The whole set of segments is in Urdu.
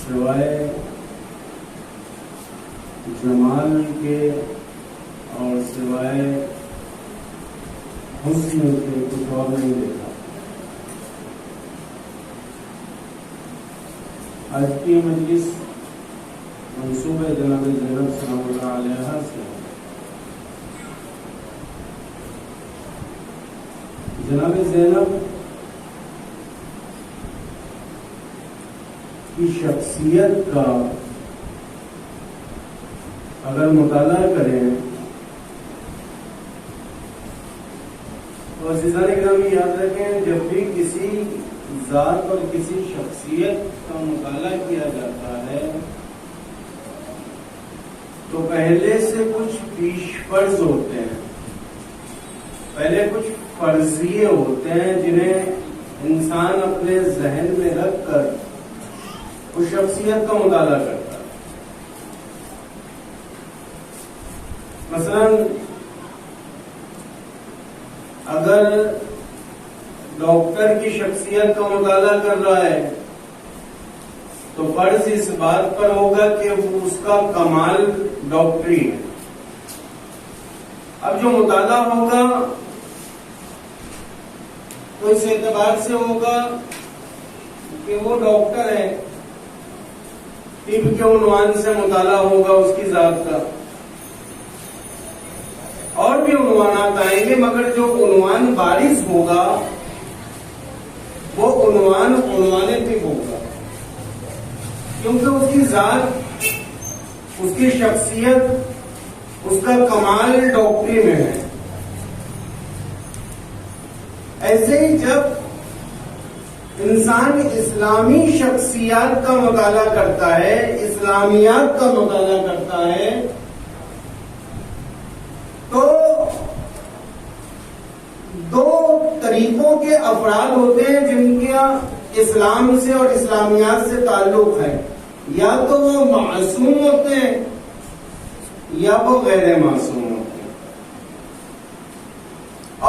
سوائے جمال کے اور سوائے حسن کے کچھ اور نہیں دیکھا. آج کی مجلس منصوب جناب زینب سلام اللہ علیہ سے. جناب زینب کی شخصیت کا اگر مطالعہ کریں تو عزیزان گرامی یاد رکھیں، جب بھی کسی ذات اور کسی شخصیت کا مطالعہ کیا جاتا ہے تو پہلے سے کچھ پیش فرض ہوتے ہیں، پہلے کچھ فرضیے ہوتے ہیں جنہیں انسان اپنے ذہن میں رکھ کر اس شخصیت کا مطالعہ کرتا ہے. مثلا اگر ڈاکٹر کی شخصیت کا مطالعہ کر رہا ہے تو فرض اس بات پر ہوگا کہ اس کا کمال ڈاکٹری ہے. اب جو مطالعہ ہوگا تو اس اعتبار سے ہوگا کہ وہ ڈاکٹر ہے، طب کے عنوان سے مطالعہ ہوگا اس کی ذات کا. اور بھی عنوانات آئیں گے، مگر جو عنوان بارز ہوگا وہ عنوان طب ہوگا، کیونکہ اس کی ذات، اس کی شخصیت، اس کا کمال ڈاکٹری میں ہے. ایسے ہی جب انسان اسلامی شخصیات کا مطالعہ کرتا ہے، اسلامیات کا مطالعہ کرتا ہے، تو دو طریقوں کے افراد ہوتے ہیں جن کا اسلام سے اور اسلامیات سے تعلق ہے. یا تو وہ معصوم ہوتے ہیں یا وہ غیر معصوم ہوتے ہیں،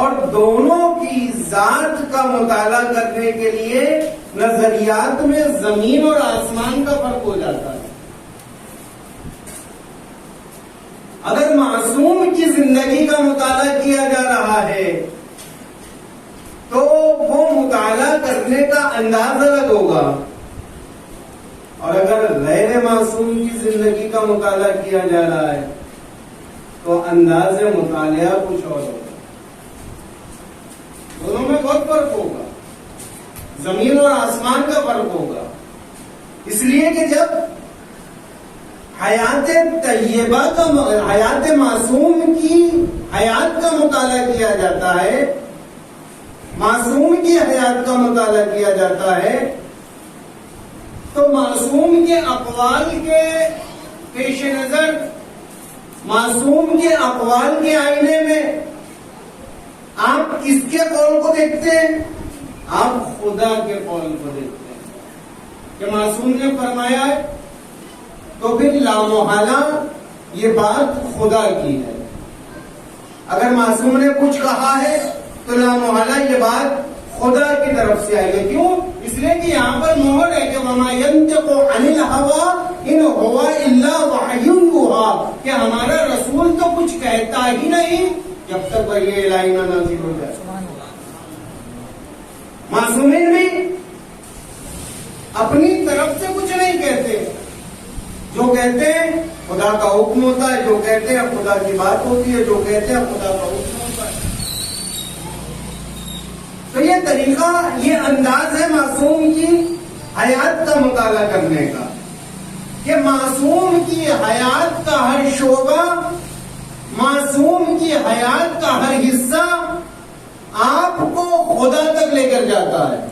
اور دونوں کی ذات کا مطالعہ کرنے کے لیے نظریات میں زمین اور آسمان کا فرق ہو جاتا ہے. اگر معصوم کی زندگی کا مطالعہ کیا جا رہا ہے تو وہ مطالعہ کرنے کا انداز الگ ہوگا، اور اگر غیر معصوم کی زندگی کا مطالعہ کیا جا رہا ہے تو انداز مطالعہ کچھ اور ہوگا. دونوں میں بہت فرق ہوگا. زمین اور آسمان کا فرق ہوگا. اس لیے کہ جب حیات طیبہ کا، حیات معصوم کی حیات کا مطالعہ کیا جاتا ہے، معصوم کی حیات کا مطالعہ کیا جاتا ہے، تو معصوم کے اقوال کے پیش نظر، معصوم کے اقوال کے آئینے میں آپ کس کے قول کو دیکھتے ہیں؟ آپ خدا کے قول کو دیکھتے ہیں کہ معصوم نے فرمایا ہے، تو پھر لامحالہ یہ بات خدا کی ہے. اگر معصوم نے کچھ کہا ہے تو لامحالہ یہ بات خدا کی طرف سے آئی ہے. کیوں؟ اس لیے کہ یہاں پر مہر ہے کہ وَمَا يَنْطِقُ عَنِ الْهَوَىٰ إِنْ هُوَ إِلَّا وَحْيٌ يُوحَىٰ، کہ ہمارا رسول تو کچھ کہتا ہی نہیں جب تک وحی الہی نہ نازل ہو جائے. معصومین بھی اپنی طرف سے کچھ نہیں کہتے، جو کہتے ہیں خدا کا حکم ہوتا ہے، جو کہتے ہیں خدا کی بات ہوتی ہے، جو کہتے ہیں خدا کا حکم ہوتا ہے. تو یہ طریقہ، یہ انداز ہے معصوم کی حیات کا مطالعہ کرنے کا، کہ معصوم کی حیات کا ہر شعبہ، معصوم کی حیات کا ہر حصہ آپ کو خدا تک لے کر جاتا ہے.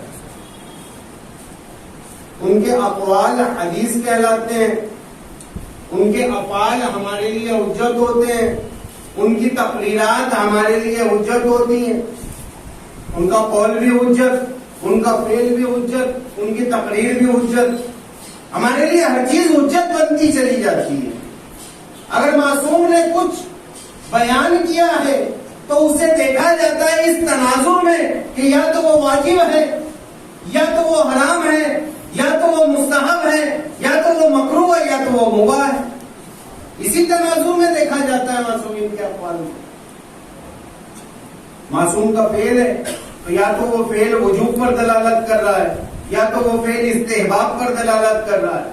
ان کے اقوال حدیث کہلاتے ہیں، ان کے افعال ہمارے لیے حجت ہوتے ہیں، ان کی تقریرات ہمارے لیے حجت ہوتی ہیں. ان کا قول بھی حجت، ان کا فعل بھی حجت، ان کی تقریر بھی حجت، ہمارے لیے ہر چیز حجت بنتی چلی جاتی ہے. اگر معصوم نے کچھ بیان کیا ہے تو اسے دیکھا جاتا ہے اس تناظر میں کہ یا تو وہ واجب ہے، یا تو وہ حرام ہے، یا تو وہ مستحب ہے، یا تو وہ مکروہ ہے، یا تو وہ مباح ہے. اسی تناظر میں دیکھا جاتا ہے معصومین کے اقوال میں. معصوم کا فعل ہے تو یا تو وہ فعل وجوب پر دلالت کر رہا ہے، یا تو وہ فعل استحباب پر دلالت کر رہا ہے.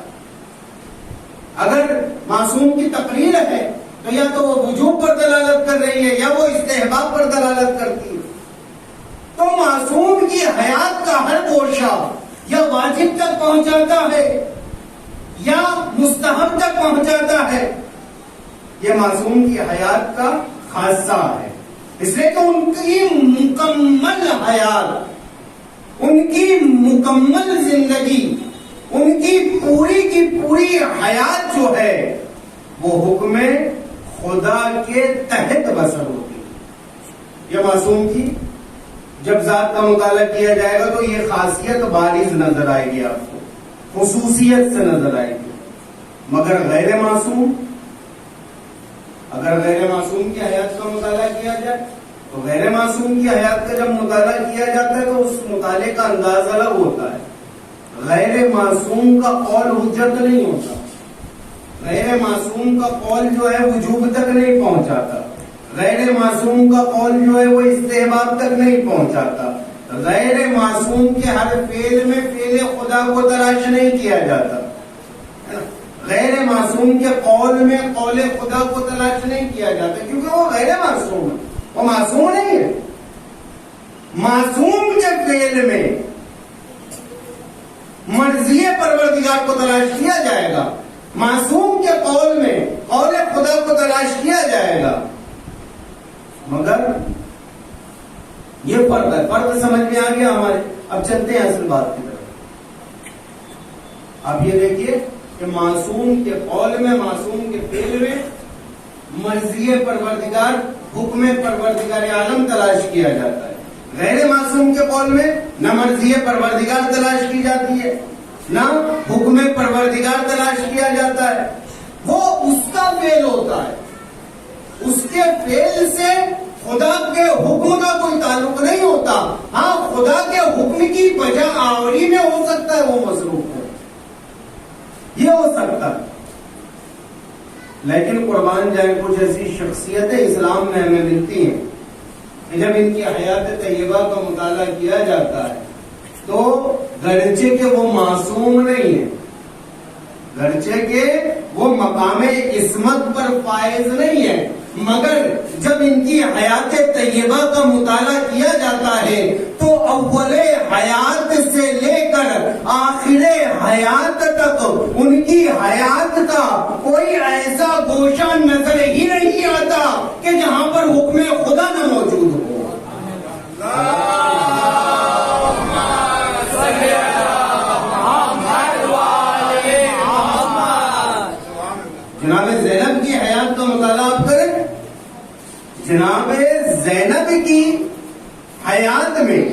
اگر معصوم کی تقریر ہے تو یا تو وہ وجوب پر دلالت کر رہی ہے، یا وہ استحباب پر دلالت کرتی ہے. تو معصوم کی حیات کا ہر گوشہ یا واجب تک پہنچاتا ہے یا مستحب تک پہنچاتا ہے. یہ معصوم کی حیات کا خاصہ ہے. اس لیے کہ ان کی مکمل حیات، ان کی مکمل زندگی، ان کی پوری حیات جو ہے وہ حکم خدا کے تحت بسر ہوتی ہے. یہ معصوم کی جب ذات کا مطالعہ کیا جائے گا تو یہ خاصیت بارز نظر آئے گی، آپ کو خصوصیت سے نظر آئے گی. مگر غیر معصوم، اگر غیر معصوم کی حیات کا مطالعہ کیا جائے تو غیر معصوم کی حیات کا جب مطالعہ کیا جاتا ہے تو اس مطالعے کا انداز الگ ہوتا ہے. غیر معصوم کا قول حجت نہیں ہوتا، غیر معصوم کا قول جو ہے وجوب تک نہیں پہنچاتا، غیر معصوم کا قول جو ہے وہ استحباب تک نہیں پہنچاتا. غیر معصوم کے ہر فعل میں فعل خدا کو تلاش نہیں کیا جاتا، غیر معصوم کے قول میں قول خدا کو تلاش نہیں کیا جاتا، کیونکہ وہ غیر معصوم ہے، وہ معصوم نہیں ہے. معصوم کے فعل میں مرضی پروردگار کو تلاش کیا جائے گا، معصوم کے قول میں قول خدا کو تلاش کیا جائے گا. مگر یہ فرق ہے، فرق سمجھ میں آ گیا ہمارے. اب چلتے ہیں اصل بات کی طرف. اب یہ دیکھیے کہ معصوم کے قول میں، معصوم کے فعل میں مرضی پروردگار، حکم پروردگار عالم تلاش کیا جاتا ہے. غیر معصوم کے قول میں نہ مرضی پروردگار تلاش کی جاتی ہے، نہ حکم پروردگار تلاش کیا جاتا ہے. وہ اس کا فعل ہوتا ہے، اس کے فعل سے خدا کے حکم کا کوئی تعلق نہیں ہوتا. ہاں، خدا کے حکم کی بجا آوری میں ہو سکتا ہے وہ مصروف ہو، یہ ہو سکتا ہے. لیکن قربان جائے کچھ ایسی شخصیتیں اسلام میں ہمیں ملتی ہیں کہ جب ان کی حیات طیبہ کا مطالعہ کیا جاتا ہے تو گرچہ کہ وہ معصوم نہیں ہے، گرچہ کہ وہ مقام عصمت پر فائز نہیں ہے، مگر جب ان کی حیات طیبہ کا مطالعہ کیا جاتا ہے تو اول حیات سے لے کر آخر حیات تک ان کی حیات کا کوئی ایسا گوشہ نظر ہی نہیں آتا کہ جہاں پر حکم خدا نہ موجود ہو. جناب زینب کی حیات کا مطالعہ آپ کریں. جناب زینب کی حیات میں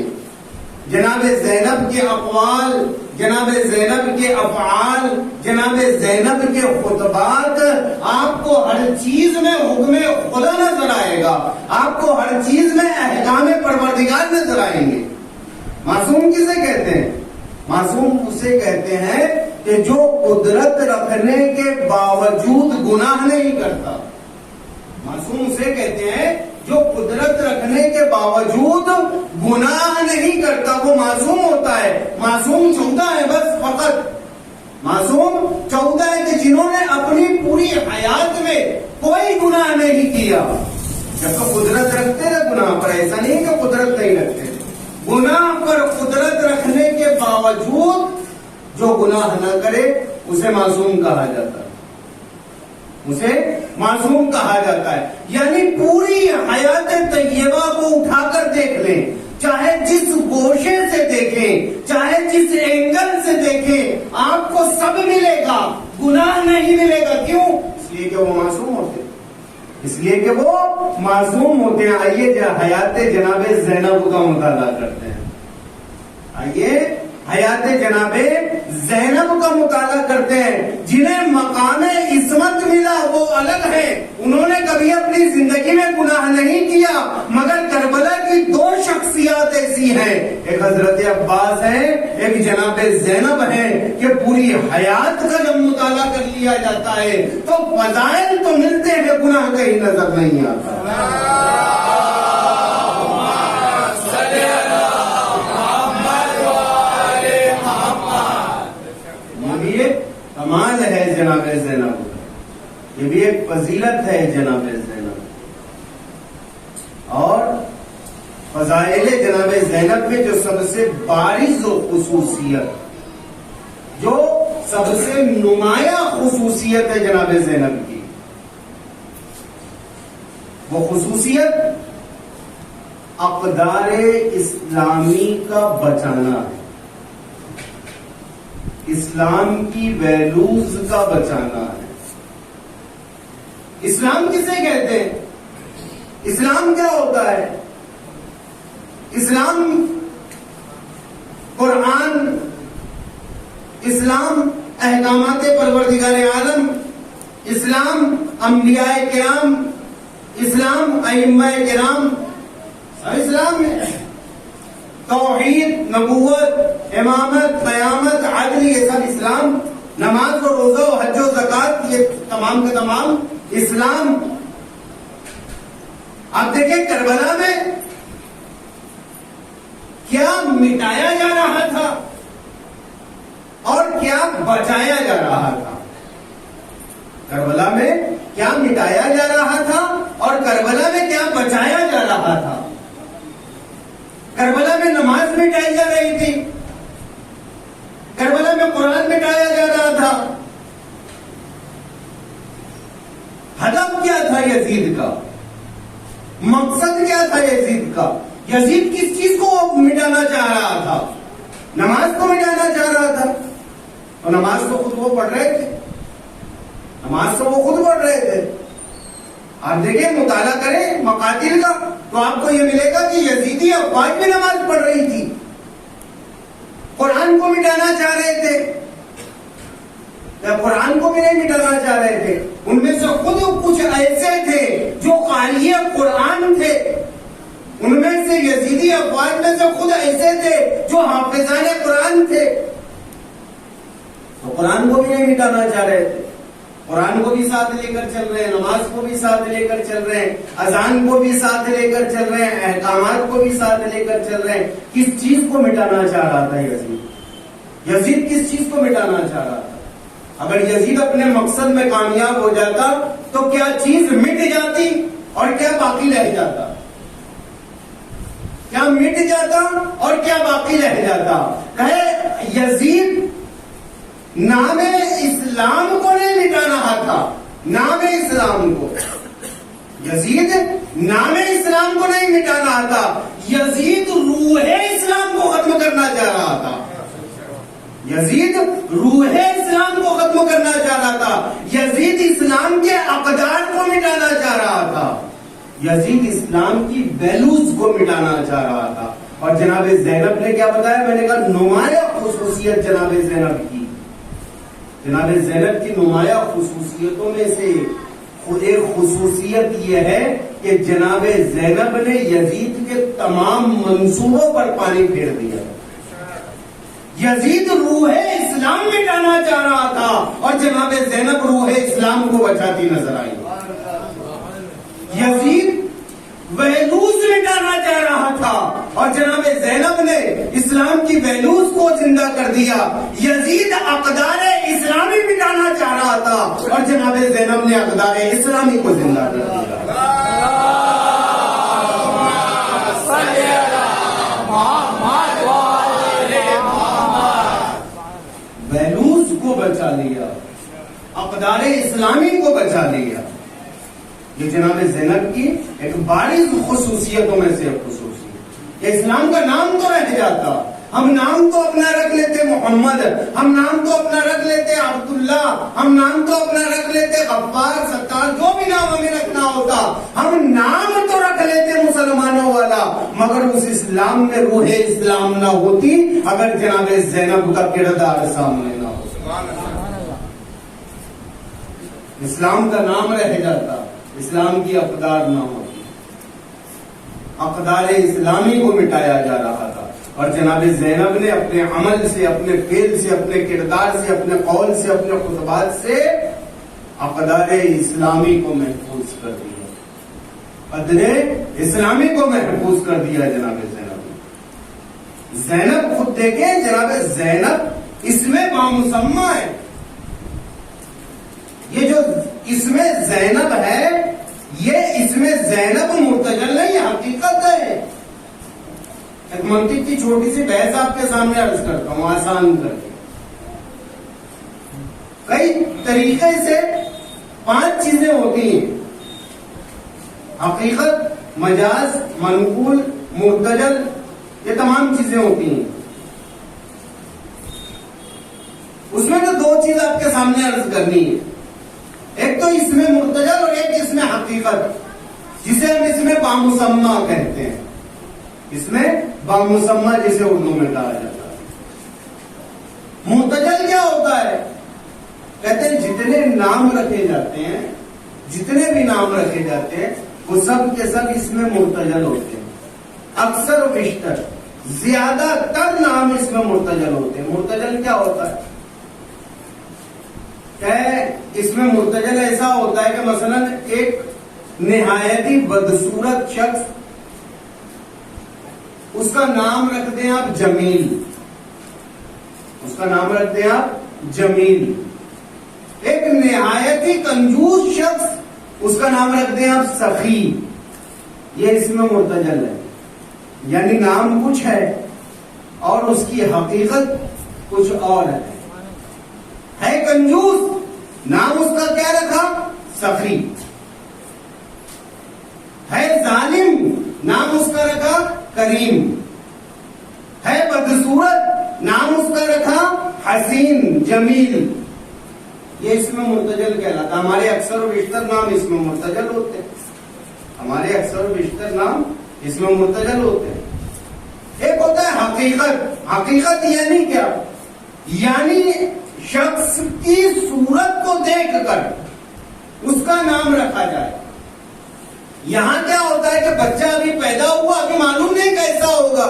جناب زینب کے اقوال، جناب زینب کے افعال، جناب زینب کے خطبات، آپ کو ہر چیز میں حکم خدا نظر آئے گا، آپ کو ہر چیز میں احکام پروردگار نظر آئیں گے. معصوم کسے کہتے ہیں؟ معصوم اسے کہتے ہیں کہ جو قدرت رکھنے کے باوجود گناہ نہیں کرتا. معصوم اسے کہتے ہیں جو قدرت رکھنے کے باوجود گناہ نہیں کرتا، وہ معصوم ہوتا ہے. معصوم 14 ہے بس فقط. معصوم 14 ہے کہ جنہوں نے اپنی پوری حیات میں کوئی گناہ نہیں کیا. جب تو قدرت رکھتے نا گناہ پر، ایسا نہیں کہ قدرت نہیں رکھتے، گناہ پر قدرت رکھنے کے باوجود جو گناہ نہ کرے اسے معصوم کہا جاتا ہے. اسے معصوم کہا جاتا ہے. یعنی پوری حیات طیبہ کو اٹھا کر دیکھ لیں، چاہے جس گوشے سے دیکھیں، چاہے جس اینگل سے دیکھیں، آپ کو سب ملے گا، گناہ نہیں ملے گا. کیوں؟ اس لیے کہ وہ معصوم ہوتے ہیں، اس لیے کہ وہ معصوم ہوتے ہیں. آئیے حیات جناب زینب کا مطالعہ کرتے ہیں. آئیے حیات جناب زینب کا مطالعہ کرتے ہیں. جنہیں مقام عصمت ملا وہ الگ ہے، انہوں نے کبھی اپنی زندگی میں گناہ نہیں کیا، مگر کربلا کی 2 شخصیات ایسی ہیں، ایک حضرت عباس ہے، ایک جناب زینب ہے، کہ پوری حیات کا جب مطالعہ کر لیا جاتا ہے تو فضائل تو ملتے ہیں، گناہ کہیں نظر نہیں آتا. کمال ہے جناب زینب، یہ بھی ایک فضیلت ہے جناب زینب. اور فضائل جناب زینب میں جو سب سے بارز خصوصیت، جو سب سے نمایاں خصوصیت ہے جناب زینب کی، وہ خصوصیت اقدار اسلامی کا بچانا ہے، اسلام کی ویلوز کا بچانا ہے. اسلام کسے کہتے ہیں؟ اسلام کیا ہوتا ہے؟ اسلام قرآن، اسلام احکامات پروردگار عالم، اسلام انبیاء کرام، اسلام ائمہ کرام، سب اسلام ہے. توحید، نبوت، امامت، قیامت، عدل، یہ سب اسلام. نماز و روزہ و حج و زکات، یہ تمام کے تمام اسلام. آپ دیکھیں کربلا میں کیا مٹایا جا رہا تھا اور کیا بچایا جا رہا تھا. کربلا میں کیا مٹایا جا رہا تھا اور کربلا میں کیا بچایا جا رہا تھا. کربلا میں نماز مٹائی جا رہی تھی، کربلا میں قرآن مٹایا جا رہا تھا. ہدف کیا تھا یزید کا؟ مقصد کیا تھا یزید کا؟ یزید کس چیز کو مٹانا چاہ رہا تھا؟ نماز کو مٹانا چاہ رہا تھا. اور نماز تو خود وہ پڑھ رہے تھے، نماز تو وہ خود پڑھ رہے تھے. آپ دیکھیں، مطالعہ کریں مقاتل کا تو آپ کو یہ ملے گا کہ یزیدی افواج بھی نماز پڑھ رہی تھی، قرآن کو مٹانا چاہ رہے تھے. قرآن کو بھی نہیں مٹانا چاہ رہے تھے، ان میں سے خود کچھ ایسے تھے جو قاری قرآن تھے، ان میں سے یزیدی افواج میں سے خود ایسے تھے جو حافظان قرآن تھے. تو قرآن کو بھی نہیں مٹانا چاہ رہے تھے، قرآن کو بھی ساتھ لے کر چل رہے ہیں، نماز کو بھی ساتھ لے کر چل رہے ہیں، اذان کو بھی ساتھ لے کر چل رہے ہیں، احکامات کو بھی ساتھ لے کر چل رہے ہیں. کس چیز کو مٹانا چاہ رہا تھا یزید؟ یزید کس چیز کو مٹانا چاہ رہا تھا؟ اگر یزید اپنے مقصد میں کامیاب ہو جاتا تو کیا چیز مٹ جاتی اور کیا باقی رہ جاتا؟ کیا مٹ جاتا اور کیا باقی رہ جاتا؟ کہے یزید نام اسلام کو نہیں مٹا رہا تھا، نام اسلام کو، یزید نام اسلام کو نہیں مٹا رہا تھا، یزید روح اسلام کو ختم کرنا چاہ رہا تھا، یزید روح اسلام کو ختم کرنا چاہ رہا تھا، یزید اسلام کے اقدار کو مٹانا چاہ رہا تھا، یزید اسلام کی ویلوز کو مٹانا چاہ رہا تھا۔ اور جناب زینب نے کیا بتایا؟ میں نے کہا نمایاں خصوصیت جناب زینب کی، جناب زینب کی نمایاں خصوصیتوں میں سے ایک خصوصیت یہ ہے کہ جناب زینب نے یزید کے تمام منصوبوں پر پانی پھیر دیا۔ یزید روح اسلام مٹانا چاہ رہا تھا اور جناب زینب روح اسلام کو بچاتی نظر آئی۔ یزید ویلوز مٹانا چاہ رہا تھا اور جناب زینب نے اسلام کی ویلوز کو زندہ کر دیا۔ یزید اقدار اسلامی مٹانا چاہ رہا تھا اور جناب زینب نے اقدار اسلامی کو زندہ کر دیا۔ ویلوز کو بچا لیا، اقدار اسلامی کو بچا لیا۔ یہ جناب زینب کی ایک بارز خصوصیتوں میں سے ایک خصوصیت۔ اسلام کا نام تو رہ جاتا، ہم نام تو اپنا رکھ لیتے محمد، ہم نام تو اپنا رکھ لیتے عبداللہ، ہم نام تو اپنا رکھ لیتے غفار، ستار، جو بھی نام ہمیں رکھنا ہوتا، ہم نام تو رکھ لیتے مسلمانوں والا، مگر اس اسلام میں روح اسلام نہ ہوتی اگر جناب زینب کا کردار سامنے نہ ہوتا۔ اسلام کا نام رہ جاتا، اسلام کی اقدار نہ ہوتی، اقدار اسلامی کو مٹایا جا رہا تھا۔ اور جناب زینب نے اپنے عمل سے، اپنے فعل سے، اپنے کردار سے، اپنے قول سے، اپنے خطبات سے اقدار اسلامی کو محفوظ کر دیا، قدر اسلامی کو محفوظ کر دیا جناب زینب نے۔ زینب خود دیکھیں، جناب زینب اس میں بامسمہ ہے۔ یہ جو اس میں زینب ہے، یہ اس میں زینب مرتجل نہیں، حقیقت ہے۔ ایک منطق کی چھوٹی سی بحث آپ کے سامنے عرض کرتا ہوں آسان کر کے۔ کئی طریقے سے 5 چیزیں ہوتی ہیں: حقیقت، مجاز، منقول، مرتجل، یہ تمام چیزیں ہوتی ہیں۔ اس میں تو 2 چیز آپ کے سامنے عرض کرنی ہے، ایک تو اس میں مرتجل اور ایک اس میں حقیقت، جسے ہم اس میں بامسمہ کہتے ہیں۔ اس میں بامسمہ جسے اردو میں کہا جاتا ہے۔ مرتجل کیا ہوتا ہے؟ کہتے ہیں جتنے نام رکھے جاتے ہیں، جتنے بھی نام رکھے جاتے ہیں، وہ سب کے سب اس میں مرتجل ہوتے ہیں۔ اکثر و بیشتر زیادہ تر نام اس میں مرتجل ہوتے ہیں۔ مرتجل کیا ہوتا ہے؟ اس میں مرتجل ایسا ہوتا ہے کہ مثلا ایک نہایتی بدصورت شخص، اس کا نام رکھ دیں آپ جمیل، اس کا نام رکھ دیں آپ جمیل۔ ایک نہایتی کنجوس شخص، اس کا نام رکھ دیں آپ سخی، یہ اس میں مرتجل ہے۔ یعنی نام کچھ ہے اور اس کی حقیقت کچھ اور ہے کنجوس، نام اس کا کیا رکھا؟ سخی ہے۔ ظالم، نام اس کا رکھا کریم ہے۔ بدصورت، نام اس کا رکھا حسین، جمیل، یہ اس میں مرتجل کہلاتا۔ ہمارے اکثر و بیشتر نام اس میں مرتجل ہوتے ہیں، ہمارے اکثر و بیشتر نام اس میں مرتجل ہوتے ہیں۔ ایک ہوتا ہے حقیقت۔ حقیقت یعنی کیا؟ یعنی شخص کی صورت کو دیکھ کر اس کا نام رکھا جائے۔ یہاں کیا ہوتا ہے کہ بچہ ابھی پیدا ہوا، ابھی معلوم نہیں کیسا ہوگا،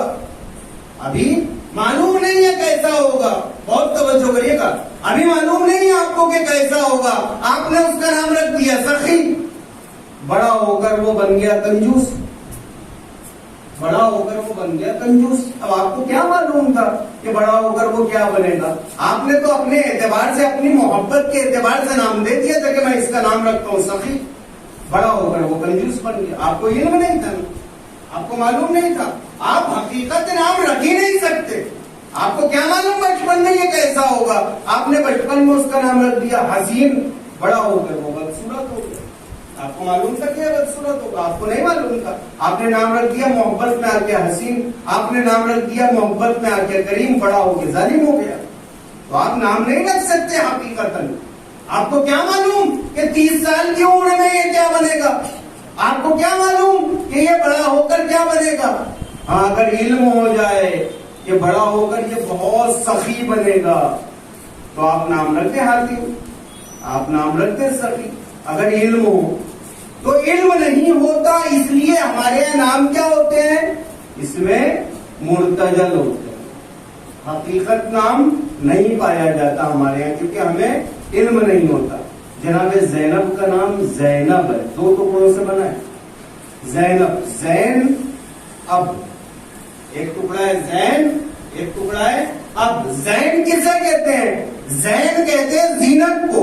ابھی معلوم نہیں ہے کیسا ہوگا، بہت توجہ کریے گا، ابھی معلوم نہیں ہے آپ کو کہ کیسا ہوگا، آپ نے اس کا نام رکھ دیا سخی۔ بڑا ہو کر وہ بن گیا کنجوس، بڑا ہو کر وہ بن گیا کنجوس. اب آپ کو کیا معلوم تھا کہ بڑا ہو کر وہ کیا بنے گا؟ آپ نے تو اپنے اعتبار سے، اپنی محبت کے اعتبار سے نام دے دیا تھا کہ میں اس کا نام رکھتا ہوں سخی. بڑا ہو کر وہ کنجوس بن گیا. آپ کو علم نہیں تھا، آپ کو معلوم نہیں تھا. آپ حقیقت نام رکھ ہی نہیں سکتے. آپ کو کیا معلوم بچپن میں یہ کیسا ہوگا؟ آپ نے بچپن میں اس کا نام رکھ دیا حسین. بڑا ہو کر وہ بدصورت ہو گیا. آپ کو معلوم تھا کہ بدصورت ہوگا؟ آپ کو نہیں معلوم تھا. آپ نے نام رکھ دیا محبت میں آ کے حسین. آپ نے نام رکھ دیا محبت میں آ کے کریم. بڑا ہو کے ظالم ہو گیا. تو آپ نام نہیں رکھ سکتے حقیقتاً. آپ کو کیا معلوم کہ 30 سال کی عمر میں یہ کیا بنے گا؟ آپ کو کیا معلوم کہ یہ بڑا ہو کر کیا بنے گا؟ ہاں اگر علم ہو جائے کہ بڑا ہو کر یہ بہت سخی بنے گا تو آپ نام رکھتے حاتم، آپ نام رکھتے سخی. اگر علم ہو تو علم نہیں ہوتا، اس لیے ہمارے یہاں نام کیا ہوتے ہیں؟ اس میں مرتجل ہوتے ہیں. حقیقت نام نہیں پایا جاتا ہمارے یہاں کیونکہ ہمیں علم نہیں ہوتا. جناب زینب کا نام زینب ہے، 2 ٹکڑوں سے بنا ہے. زینب، زین اب، ایک ٹکڑا ہے زین، ایک ٹکڑا ہے اب. زین کسے کہتے ہیں؟ زین کہتے ہیں زینت کو.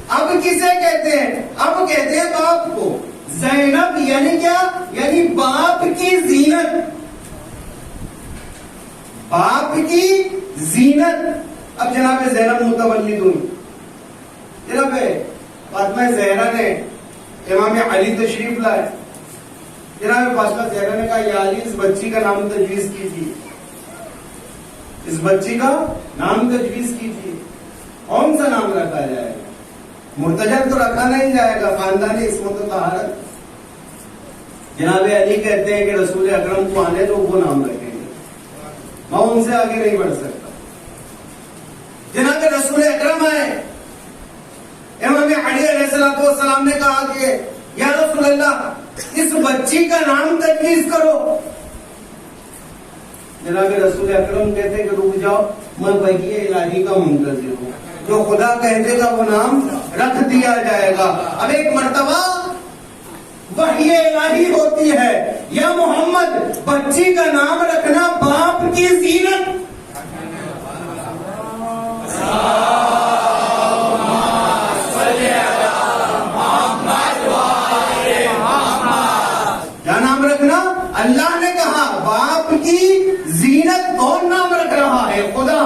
اب کسے کہتے ہیں؟ اب کہتے ہیں باپ کو. زینب یعنی کیا؟ یعنی باپ کی زینت، باپ کی زینت. اب جناب زینب متولد ہوئی. جناب فاطمہ زہرا نے امام علی تشریف لائے. جناب فاطمہ زہرا نے کہا یا علی اس بچی کا نام تجویز کیجیے، اس بچی کا نام تجویز کیجیے. کون سا نام رکھا جائے گا؟ مرتجل تو رکھا نہیں جائے گا، خاندانی عصمت و طہارت. جناب علی کہتے ہیں کہ رسول اکرم کو آنے تو وہ نام رکھیں گے، میں ان سے آگے نہیں بڑھ سکتا. جناب رسول اکرم آئے، امام علی علیہ السلام نے کہا کہ یا رسول اللہ اس بچی کا نام تجویز کرو. جناب رسول اکرم کہتے ہیں کہ رک جاؤ، میں وحی الہی کا منتظر ہوں، جو خدا کہہ دے گا وہ نام رکھ دیا جائے گا. اب ایک مرتبہ وحی الہی ہوتی ہے، یا محمد بچی کا نام رکھنا باپ کی زینت. کیا نام رکھنا؟ اللہ نے کہا باپ کی زینت. کون نام رکھ رہا ہے؟ خدا.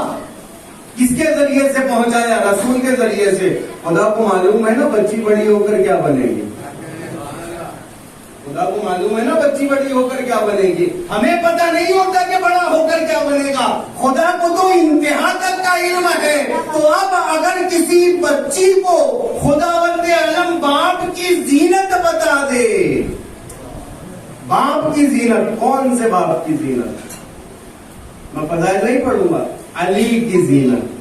کس کے ذریعے سے پہنچایا؟ رسول کے ذریعے سے. خدا کو معلوم ہے نا بچی بڑی ہو کر کیا بنے گی. خدا کو معلوم ہے نا بچی بڑی ہو کر کیا بنے گی. ہمیں پتہ نہیں ہوتا کہ بڑا ہو کر کیا بنے گا. خدا کو تو انتہا تک کا علم ہے. تو اب اگر کسی بچی کو خداوند عالم باپ کی زینت بتا دے، باپ کی زینت، کون سے باپ کی زینت؟ میں فضائل نہیں پڑھوں گا. علی کی زینت.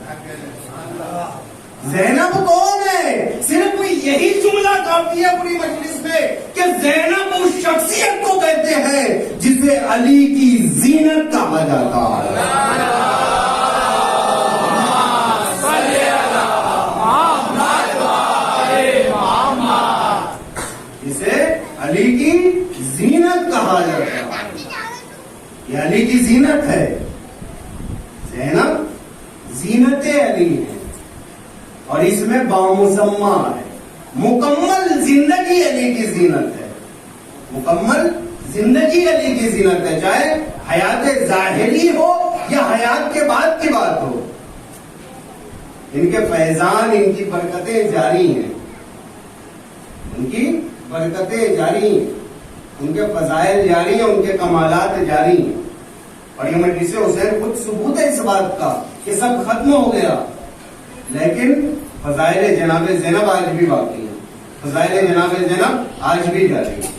زینب کون ہے؟ صرف یہی جملہ کافی ہے پوری مجلس میں کہ زینب اس شخصیت کو کہتے ہیں جسے علی کی زینت کہا جاتا ہے. جسے علی کی زینت کہا جاتا ہے. یہ علی کی زینت ہے. زینب زینت علی ہے اور اس میں بامسمہ ہے. مکمل زندگی علی کی زینت ہے. مکمل زندگی علی کی زینت ہے، چاہے حیات ظاہری ہو یا حیات کے بعد کی بات ہو. ان کے فیضان، ان کی برکتیں جاری ہیں، ان کی برکتیں جاری ہیں، ان کے فضائل جاری ہیں، ان کے کمالات جاری ہیں. اور یہ مجلس حسین خود ثبوت ہے اس بات کا کہ سب ختم ہو گیا، لیکن فضائل جناب زینب آج بھی باقی ہیں. فضائل جناب زینب آج بھی جاری ہے.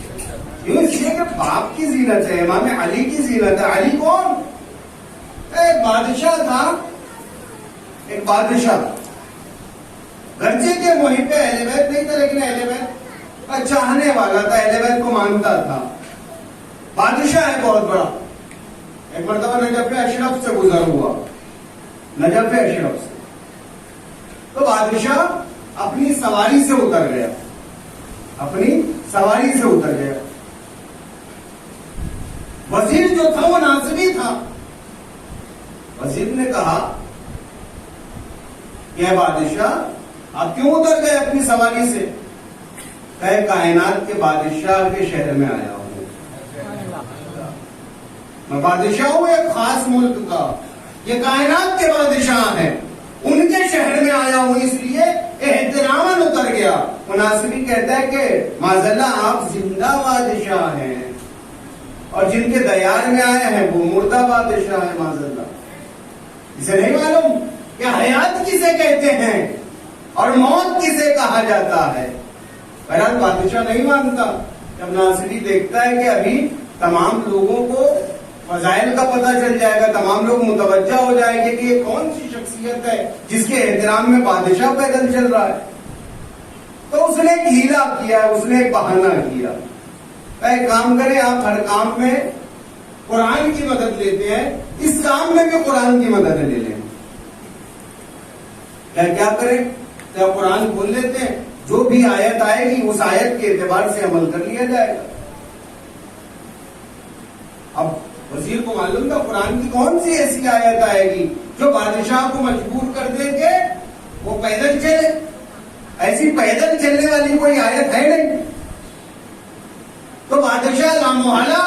کیوں؟ اس لیے کہ باپ کی زینت ہے، امام علی کی زینت ہے. علی کون؟ ایک بادشاہ تھا. ایک بادشاہ گرچہ کے محب اہل بیت نہیں تھا، لیکن اہل بیت چاہنے والا تھا، اہل بیت کو مانتا تھا. بادشاہ ہے بہت بڑا. ایک مرتبہ نجف اشرف سے گزر ہوا، نجف اشرف سے. تو بادشاہ اپنی سواری سے اتر گیا، اپنی سواری سے اتر گیا. وزیر جو تھا وہ ناصبی تھا. وزیر نے کہا کہ اے بادشاہ آپ کیوں اتر گئے اپنی سواری سے؟ کہ کائنات کے بادشاہ کے شہر میں آیا ہوں. میں بادشاہ ہوں ایک خاص ملک کا، یہ کائنات کے بادشاہ ہیں، ان کے شہر میں آیا ہوں، اس لیے احتراماً اتر گیا. مناسبی کہتا ہے کہ معذاللہ آپ زندہ بادشاہ ہیں اور جن کے دیار میں آئے ہیں وہ مردہ بادشاہ ہیں. معذاللہ اسے نہیں معلوم کہ حیات کسے کہتے ہیں اور موت کسے کہا جاتا ہے. بہرحال بادشاہ نہیں مانتا. جب ناصری دیکھتا ہے کہ ابھی تمام لوگوں کو فضائل کا پتہ چل جائے گا، تمام لوگ متوجہ ہو جائیں گے کہ یہ کون سی شخصیت ہے جس کے احترام میں بادشاہ پیدل چل رہا ہے، تو اس نے ایک ہیلا کیا، اس نے ایک بہانہ کیا. ایک کام کریں، آپ ہر کام میں قرآن کی مدد لیتے ہیں، اس کام میں بھی قرآن کی مدد لے لیں. کیا کریں؟ کیا قرآن کھول لیتے ہیں، جو بھی آیت آئے گی اس آیت کے اعتبار سے عمل کر لیا جائے گا. اب وزیر کو معلوم تھا قرآن کی کون سی ایسی آیت آئے گی جو بادشاہ کو مجبور کر دے کہ وہ پیدل چلے. ایسی پیدل چلنے والی کوئی آیت ہے نہیں. تو بادشاہ لامحالہ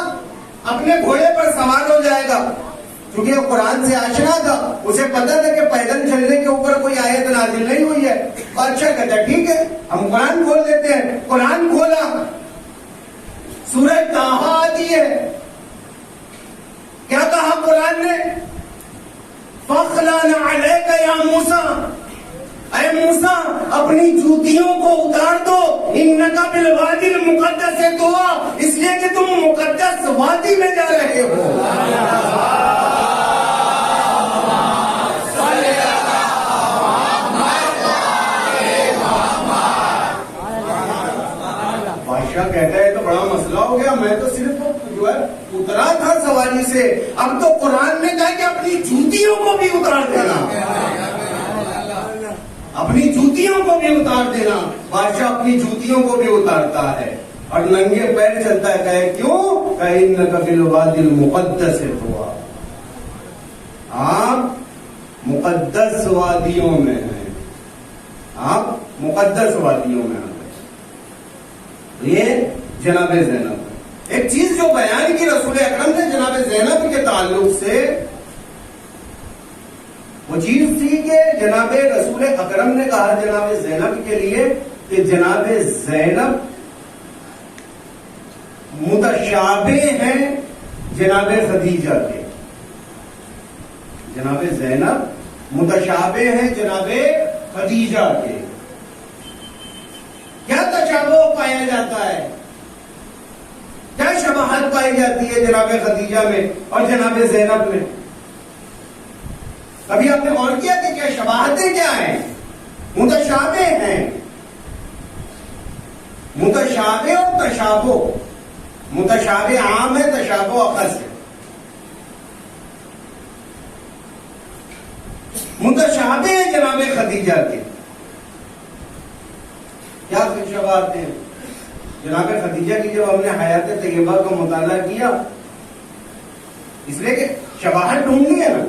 اپنے گھوڑے پر سوار ہو جائے گا، کیونکہ وہ قرآن سے آشنا تھا، اسے پتا تھا کہ پیدل چلنے کے اوپر کوئی آیت نازل نہیں ہوئی ہے. بادشاہ کہتا ہے ٹھیک ہے ہم قرآن کھول دیتے ہیں. قرآن کھولا، سورہ طٰہٰ آتی ہے. کیا کہا قرآن نے؟ فَاخْلَعْنَ عَلَيْكَ يَا مُوسَىٰ، اے موسیٰ اپنی جوتیوں کو اتار دو، اِنَّكَ بِالْوَادِ الْمُقَدَّسِ طُوَىٰ، اس لیے کہ تم مقدس وادی میں جا رہے ہو. بادشاہ کہتا ہے تو بڑا مسئلہ ہو گیا، میں تو صرف جو ہے اترا تھا سواری سے، اب تو قرآن نے کہا کہ اپنی جوتیوں کو بھی اتار دینا، اپنی جوتیوں کو بھی اتار دینا. بادشاہ اپنی جوتیوں کو بھی اتارتا ہے اور ننگے پیر چلتا ہے. کہے کیوں؟ کہ اِنَّكَ بِالْوَادِ الْمُقَدَّسِ طُوَىٰ، آپ مقدس وادیوں میں ہیں، آپ مقدس وادیوں میں ہیں. یہ جناب زینب ایک چیز جو بیان کی رسول اکرم نے جناب زینب کے تعلق سے، وہ چیز تھی کہ جناب رسول اکرم نے کہا جناب زینب کے لیے کہ جناب زینب متشابہ ہیں جناب خدیجہ کے. جناب زینب متشابہ ہیں جناب خدیجہ کے. کیا تشابہ پایا جاتا ہے، کیا شباہت پائی جاتی ہے جناب خدیجہ میں اور جناب زینب میں؟ کبھی آپ نے غور کیا کہ کیا شباہتیں کیا ہیں؟ متشابہ ہیں. متشابہ اور تشابہ، متشابہ عام ہے، تشابہ اخص ہے. متشابہ ہیں جناب خدیجہ کے. کیا شباہت ہیں؟ جناب خدیجہ کی جب ہم نے حیات طیبہ کا مطالعہ کیا، اس لیے کہ شباہت ڈھونڈنی ہے نا،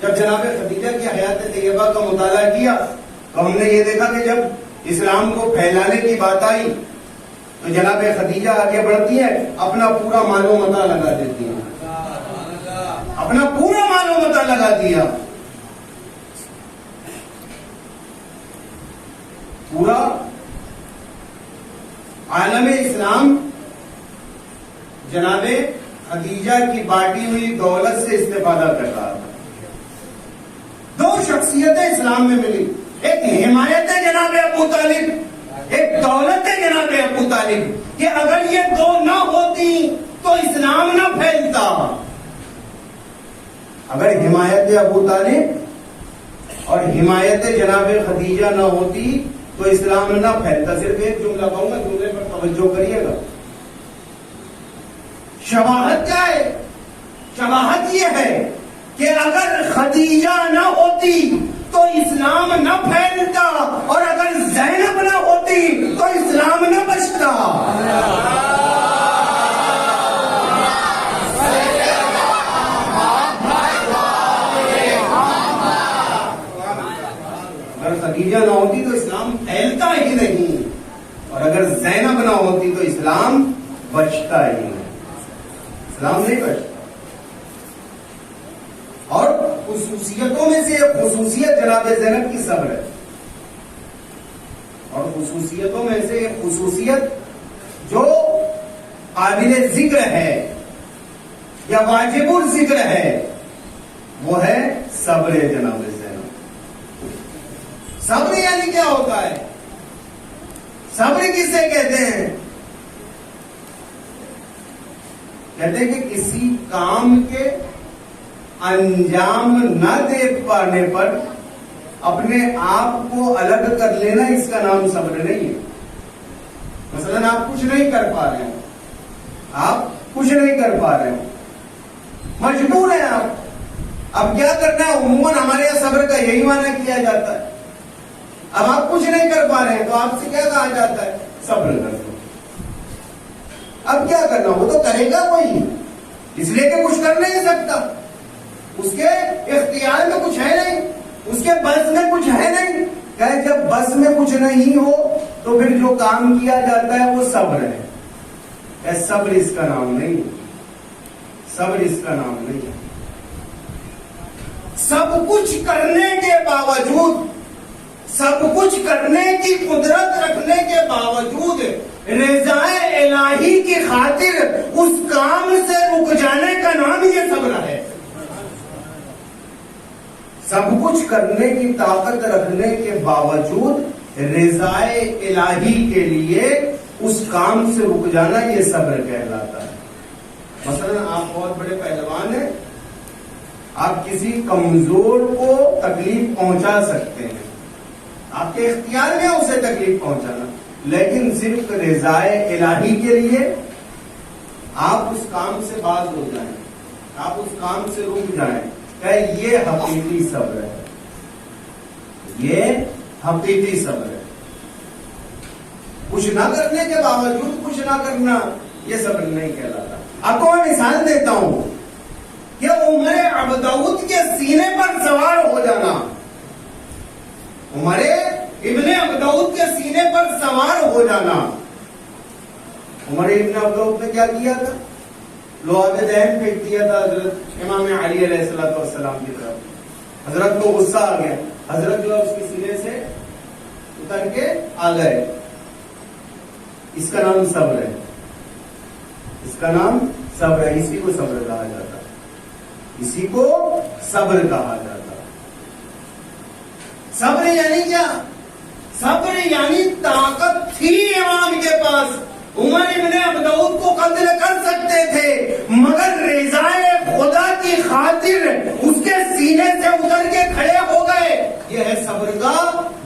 جب جناب خدیجہ کی حیات طیبہ کا مطالعہ کیا تو ہم نے یہ دیکھا کہ جب اسلام کو پھیلانے کی بات آئی تو جناب خدیجہ آگے بڑھتی ہیں، اپنا پورا مال و متاع لگا دیتی ہیں، اپنا پورا مال و متاع لگا دیا. پورا عالم اسلام جناب خدیجہ کی بانٹی ہوئی دولت سے استفادہ کر رہا تھا. دو شخصیتیں اسلام میں ملی، ایک حمایت جناب ابو طالب، ایک دولت جناب ابو طالب، کہ اگر یہ دو نہ ہوتی تو اسلام نہ پھیلتا. اگر حمایت ابو طالب اور حمایت جناب خدیجہ نہ ہوتی تو اسلام نہ پھیلتا. صرف ایک جملہ کہوں گا، جملے پر توجہ کریے گا. شباہت کیا ہے؟ شباہت یہ ہے کہ اگر خدیجہ نہ ہوتی تو اسلام نہ پھیلتا اور اگر زینب نہ ہوتی تو اسلام نہ بچتا. اگر خدیجہ نہ ہوتی تو اسلام پھیلتا ہی نہیں، اور اگر زینب نہ ہوتی تو اسلام بچتا ہی نہیں، اسلام نہیں بچتا۔ اور خصوصیتوں میں سے ایک خصوصیت جناب زینب کی صبر ہے، اور خصوصیتوں میں سے ایک خصوصیت جو قابل ذکر ہے یا واجب الذکر ہے وہ ہے صبر جناب زینب۔ صبر یعنی کیا ہوتا ہے؟ صبر کسے کہتے ہیں؟ کہتے ہیں کہ کسی کام کے انجام نہ دے پانے پر اپنے آپ کو الگ کر لینا، اس کا نام صبر نہیں ہے۔ مثلا آپ کچھ نہیں کر پا رہے ہیں، آپ کچھ نہیں کر پا رہے ہیں، مجبور ہیں آپ، اب کیا کرنا ہے؟ عموماً ہمارے یہاں صبر کا یہی معنی کیا جاتا ہے۔ اب آپ کچھ نہیں کر پا رہے ہیں تو آپ سے کیا کہا جاتا ہے؟ صبر کر لو۔ اب کیا کرنا؟ وہ تو کرے گا کوئی، اس لیے کہ کچھ کر نہیں سکتا، اس کے اختیار میں کچھ ہے نہیں، اس کے بس میں کچھ ہے نہیں۔ کہ جب بس میں کچھ نہیں ہو تو پھر جو کام کیا جاتا ہے وہ صبر ہے۔ کہ صبر اس کا نام نہیں ہے، صبر اس کا نام نہیں ہے۔ سب کچھ کرنے کے باوجود، سب کچھ کرنے کی قدرت رکھنے کے باوجود رضائے الہی کی خاطر اس کام سے رک جانے کا نام یہ صبر ہے۔ سب کچھ کرنے کی طاقت رکھنے کے باوجود رضائے الہی کے لیے اس کام سے رک جانا یہ صبر کہلاتا ہے۔ مثلا آپ بہت بڑے پہلوان ہیں، آپ کسی کمزور کو تکلیف پہنچا سکتے ہیں، آپ کے اختیار میں اسے تکلیف پہنچانا، لیکن صرف رضائے الہی کے لیے آپ اس کام سے باز ہو جائیں، آپ اس کام سے رک جائیں، کہ یہ حقیقی صبر ہے، یہ حقیقی صبر ہے۔ کچھ نہ کرنے کے باوجود کچھ نہ کرنا یہ صبر نہیں کہلاتا۔ آپ کو میں مثال دیتا ہوں کہ عمر عبدود کے سینے پر سوار ہو جانا، عمر ابن عبدود کے سینے پر سوار ہو جانا۔ عمر ابن عبدود نے کیا کیا تھا؟ لوہا دہن پھینک دیا تھا حضرت امام علی علیہ السلام کی طرف۔ حضرت کو غصہ آ گیا، حضرت جو اس کے سینے سے اتر کے آ گئے۔ اس کا نام صبر ہے، اس کا نام صبر ہے، اسی کو صبر کہا جاتا ہے، اسی کو صبر کہا جاتا ہے۔ صبر یعنی کیا؟ صبر یعنی طاقت تھی امام کے پاس، عمر ابن عبدود کو قتل کر سکتے تھے، مگر رضائے خدا کی خاطر اس کے سینے سے اتر کے کھڑے ہو گئے۔ یہ ہے صبر کا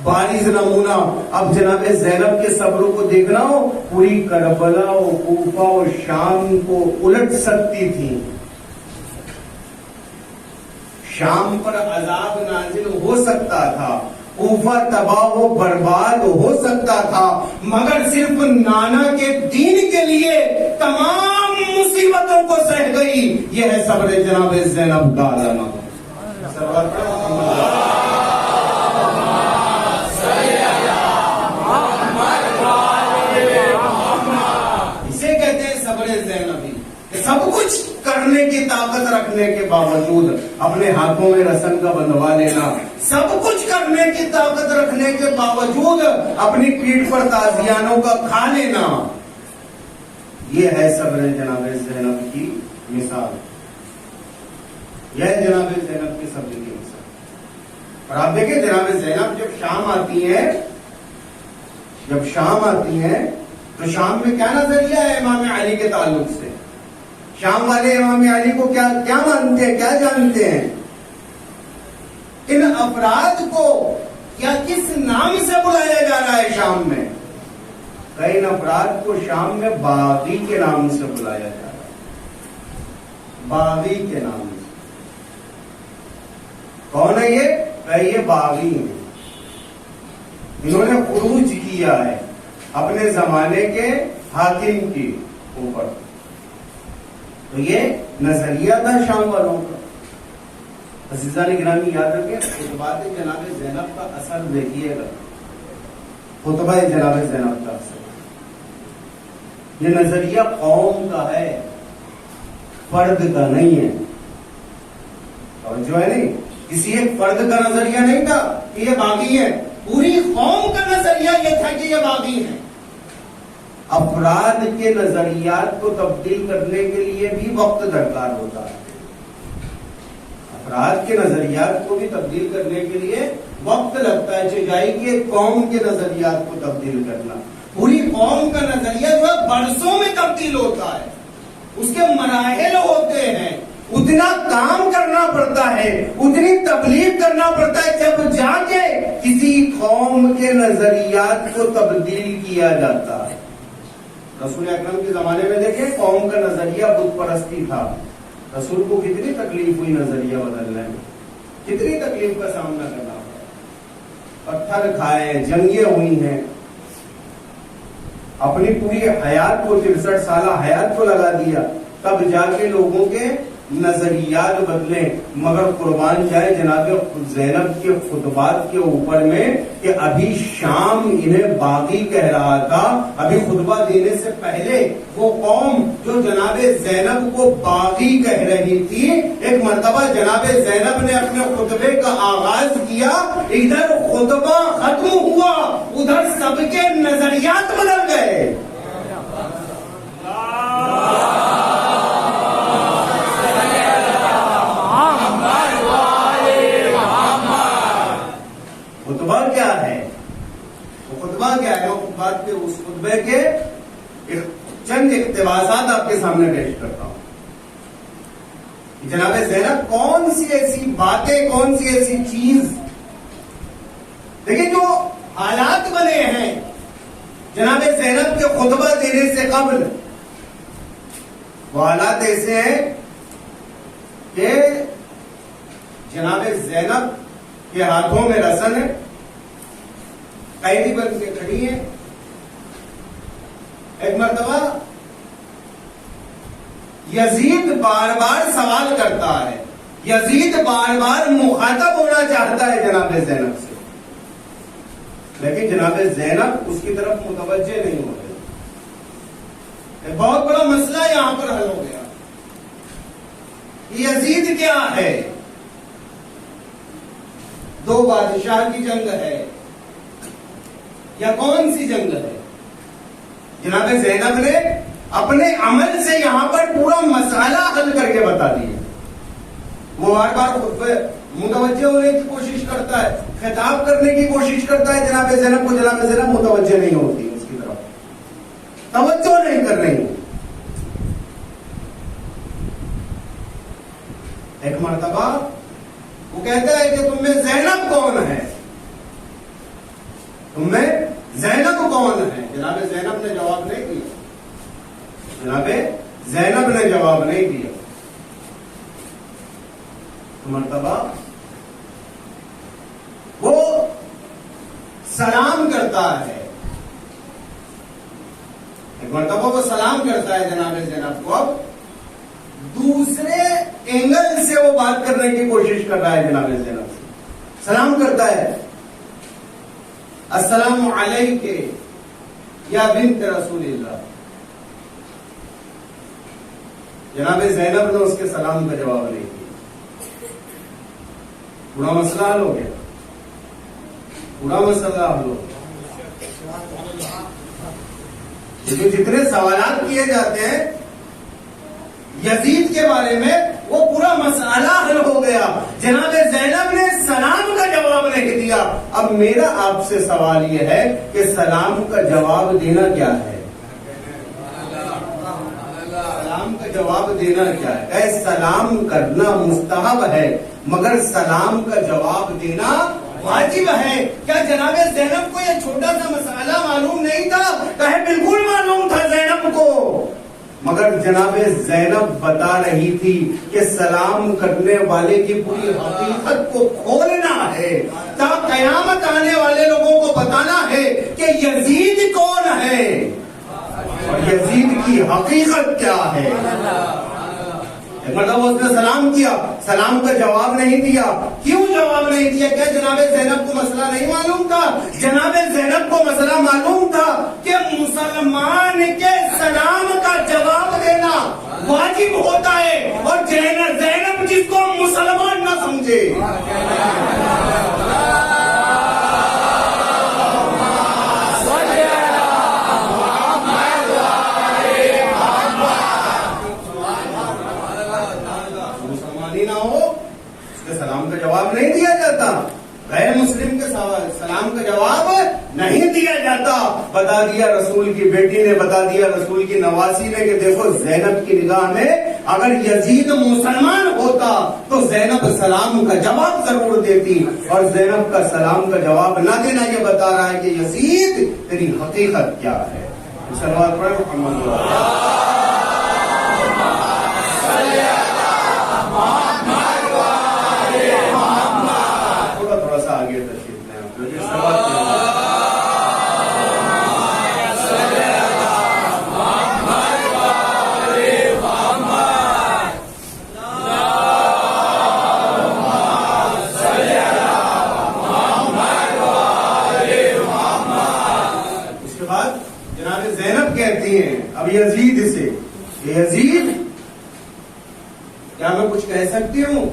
بارز نمونہ۔ اب جناب زینب کے صبروں کو دیکھنا ہو، پوری کربلا و کوفہ و شام کو الٹ سکتی تھی، شام پر عذاب نازل ہو سکتا تھا، کوفہ تباہ و برباد ہو سکتا تھا، مگر صرف نانا کے دین کے لیے تمام مصیبتوں کو سہ گئی۔ یہ ہے صبر جناب زینب کا علامہ۔ اسے کہتے ہیں صبر زینبی، کہ سب کچھ کرنے کی طاقت رکھنے کے باوجود اپنے ہاتھوں میں رسن کا بندھوا لینا، سب کچھ کرنے کی طاقت رکھنے کے باوجود اپنی پیٹھ پر تازیانوں کا کھا لینا، یہ ہے صبر جناب زینب کی مثال، یہ ہے جناب زینب کی صبر کی مثال۔ اور آپ دیکھیں جناب زینب جب شام آتی ہیں، جب شام آتی ہیں تو شام میں کیا نظریہ ہے امام علی کے تعلق سے؟ شام والے امام علی کو کیا مانتے ہیں، کیا جانتے ہیں؟ ان افراد کو کیا کس نام سے بلایا جا رہا ہے شام میں؟ ان افراد کو شام میں باغی کے نام سے بلایا جا رہا ہے، باغی کے نام سے۔ کون ہے یہ باغی ہیں، انہوں نے خروج کیا ہے اپنے زمانے کے حاکم کے اوپر۔ تو یہ نظریہ تھا شام والوں کا، عزیزان گرامی یاد رکھیں، خطبات جناب زینب کا اثر دیکھیے گا، خطبہ جناب زینب کا اثر، یہ نظریہ قوم کا ہے، فرد کا نہیں ہے، اور جو ہے نہیں کسی ایک فرد کا نظریہ نہیں تھا کہ یہ باغی ہے، پوری قوم کا نظریہ یہ تھا کہ یہ باغی ہے۔ افراد کے نظریات کو تبدیل کرنے کے لیے بھی وقت درکار ہوتا ہے، افراد کے نظریات کو بھی تبدیل کرنے کے لیے وقت لگتا ہے، چاہیے کہ قوم کے نظریات کو تبدیل کرنا، پوری قوم کا نظریہ جو ہے برسوں میں تبدیل ہوتا ہے، اس کے مراحل ہوتے ہیں، اتنا کام کرنا پڑتا ہے، اتنی تبلیغ کرنا پڑتا ہے، جب جا کے کسی قوم کے نظریات کو تبدیل کیا جاتا ہے۔ رسول اکرم کے زمانے میں دیکھیں، قوم کا نظریہ بت پرستی تھا، رسول کو کتنی تکلیف ہوئی نظریہ بدلنے میں، کتنی تکلیف کا سامنا کرنا پڑا، پتھر کھائے، جنگیں ہوئی ہیں، اپنی پوری حیات کو 63 سالہ حیات کو لگا دیا، تب جا کے لوگوں کے نظریات بدلیں۔ مگر قربان جائے جناب زینب کے خطبات کے اوپر میں کہ ابھی شام انہیں باغی کہہ رہا تھا، ابھی خطبہ دینے سے پہلے وہ قوم جو جناب زینب کو باغی کہہ رہی تھی، ایک مرتبہ جناب زینب نے اپنے خطبے کا آغاز کیا، ادھر خطبہ ختم ہوا، ادھر سب کے نظریات بدل گئے۔ خطبہ کیا ہے؟ وہ خطبہ کیا ہے؟ وہ بات کے اس خطبے کے چند اقتباسات آپ کے سامنے پیش کرتا ہوں۔ جناب زینب کون سی ایسی باتیں، کون سی ایسی چیز، دیکھیں جو حالات بنے ہیں جناب زینب کے خطبہ دینے سے قبل، وہ حالات ایسے ہیں کہ جناب زینب کے ہاتھوں میں رسن ہے، قیدی بن کے کھڑی ہے۔ ایک مرتبہ یزید بار بار سوال کرتا ہے، یزید بار بار مخاطب ہونا چاہتا ہے جناب زینب سے، لیکن جناب زینب اس کی طرف متوجہ نہیں ہوتے۔ ایک بہت بڑا مسئلہ یہاں پر حل ہو گیا، یزید کیا ہے؟ دو بادشاہ کی جنگ ہے یا کون سی جنگ ہے؟ جناب زینب نے اپنے عمل سے یہاں پر پورا مسئلہ حل کر کے بتا دیا۔ وہ بار بار متوجہ ہونے کی کوشش کرتا ہے، خطاب کرنے کی کوشش کرتا ہے جناب زینب کو، جناب زینب متوجہ نہیں ہوتی، اس کی طرف توجہ نہیں کر رہی۔ ایک مرتبہ وہ کہتا ہے کہ تم میں زینب کون ہے؟ تم میں زینب کون ہے؟ جناب زینب نے جواب نہیں دیا، جناب زینب نے جواب نہیں دیا۔ مرتبہ وہ سلام کرتا ہے، ایک مرتبہ وہ سلام کرتا ہے جناب زینب کو، اب دوسرے اینگل سے وہ بات کرنے کی کوشش کر رہا ہے جناب زینب سے، سلام کرتا ہے، السلام علیک یا بنت رسول اللہ۔ جناب زینب نے اس کے سلام کا جواب نہیں دیا، پورا مسئلہ حل ہو گیا، پورا مسئلہ حل ہو گیا۔ جتنے سوالات کیے جاتے ہیں یزید کے بارے میں، وہ پورا مسئلہ حل ہو گیا۔ جناب زینب نے سلام کا جواب نہیں دیا۔ اب میرا آپ سے سوال یہ ہے کہ سلام کا جواب دینا کیا ہے؟ سلام کا جواب دینا کیا ہے؟ سلام کرنا مستحب ہے، مگر سلام کا جواب دینا واجب ہے۔ کیا جناب زینب کو یہ چھوٹا سا مسئلہ معلوم نہیں تھا؟ کہے بالکل معلوم تھا زینب کو، مگر جناب زینب بتا رہی تھی کہ سلام کرنے والے کی پوری حقیقت کو کھولنا ہے، تا قیامت آنے والے لوگوں کو بتانا ہے کہ یزید کون ہے اور یزید کی حقیقت کیا ہے۔ مطلب اس نے سلام کیا، سلام کا جواب نہیں دیا. کیوں جواب نہیں دیا؟ کیا جناب زینب کو مسئلہ نہیں معلوم تھا؟ جناب زینب کو مسئلہ معلوم تھا کہ مسلمان کے سلام کا جواب دینا واجب ہوتا ہے، اور زینب جس کو مسلمان نہ سمجھے. سلام کا جواب نہیں دیا جاتا، غیر مسلم کے سلام کا جواب نہیں دیا جاتا. بتا دیا رسول کی بیٹی نے، بتا دیا رسول کی نواسی نے کہ دیکھو زینب کی نگاہ میں اگر یزید مسلمان ہوتا تو زینب سلام کا جواب ضرور دیتی، اور زینب کا سلام کا جواب نہ دینا یہ بتا رہا ہے کہ یزید تیری حقیقت کیا ہے. صلوات پڑھیں محمد تھوڑا سا آگے تشریف لیں آپ لوگ. اس کے بعد جناب زینب کہتی ہیں اب یزید سے، یزید کیا میں کچھ کہہ سکتی ہوں؟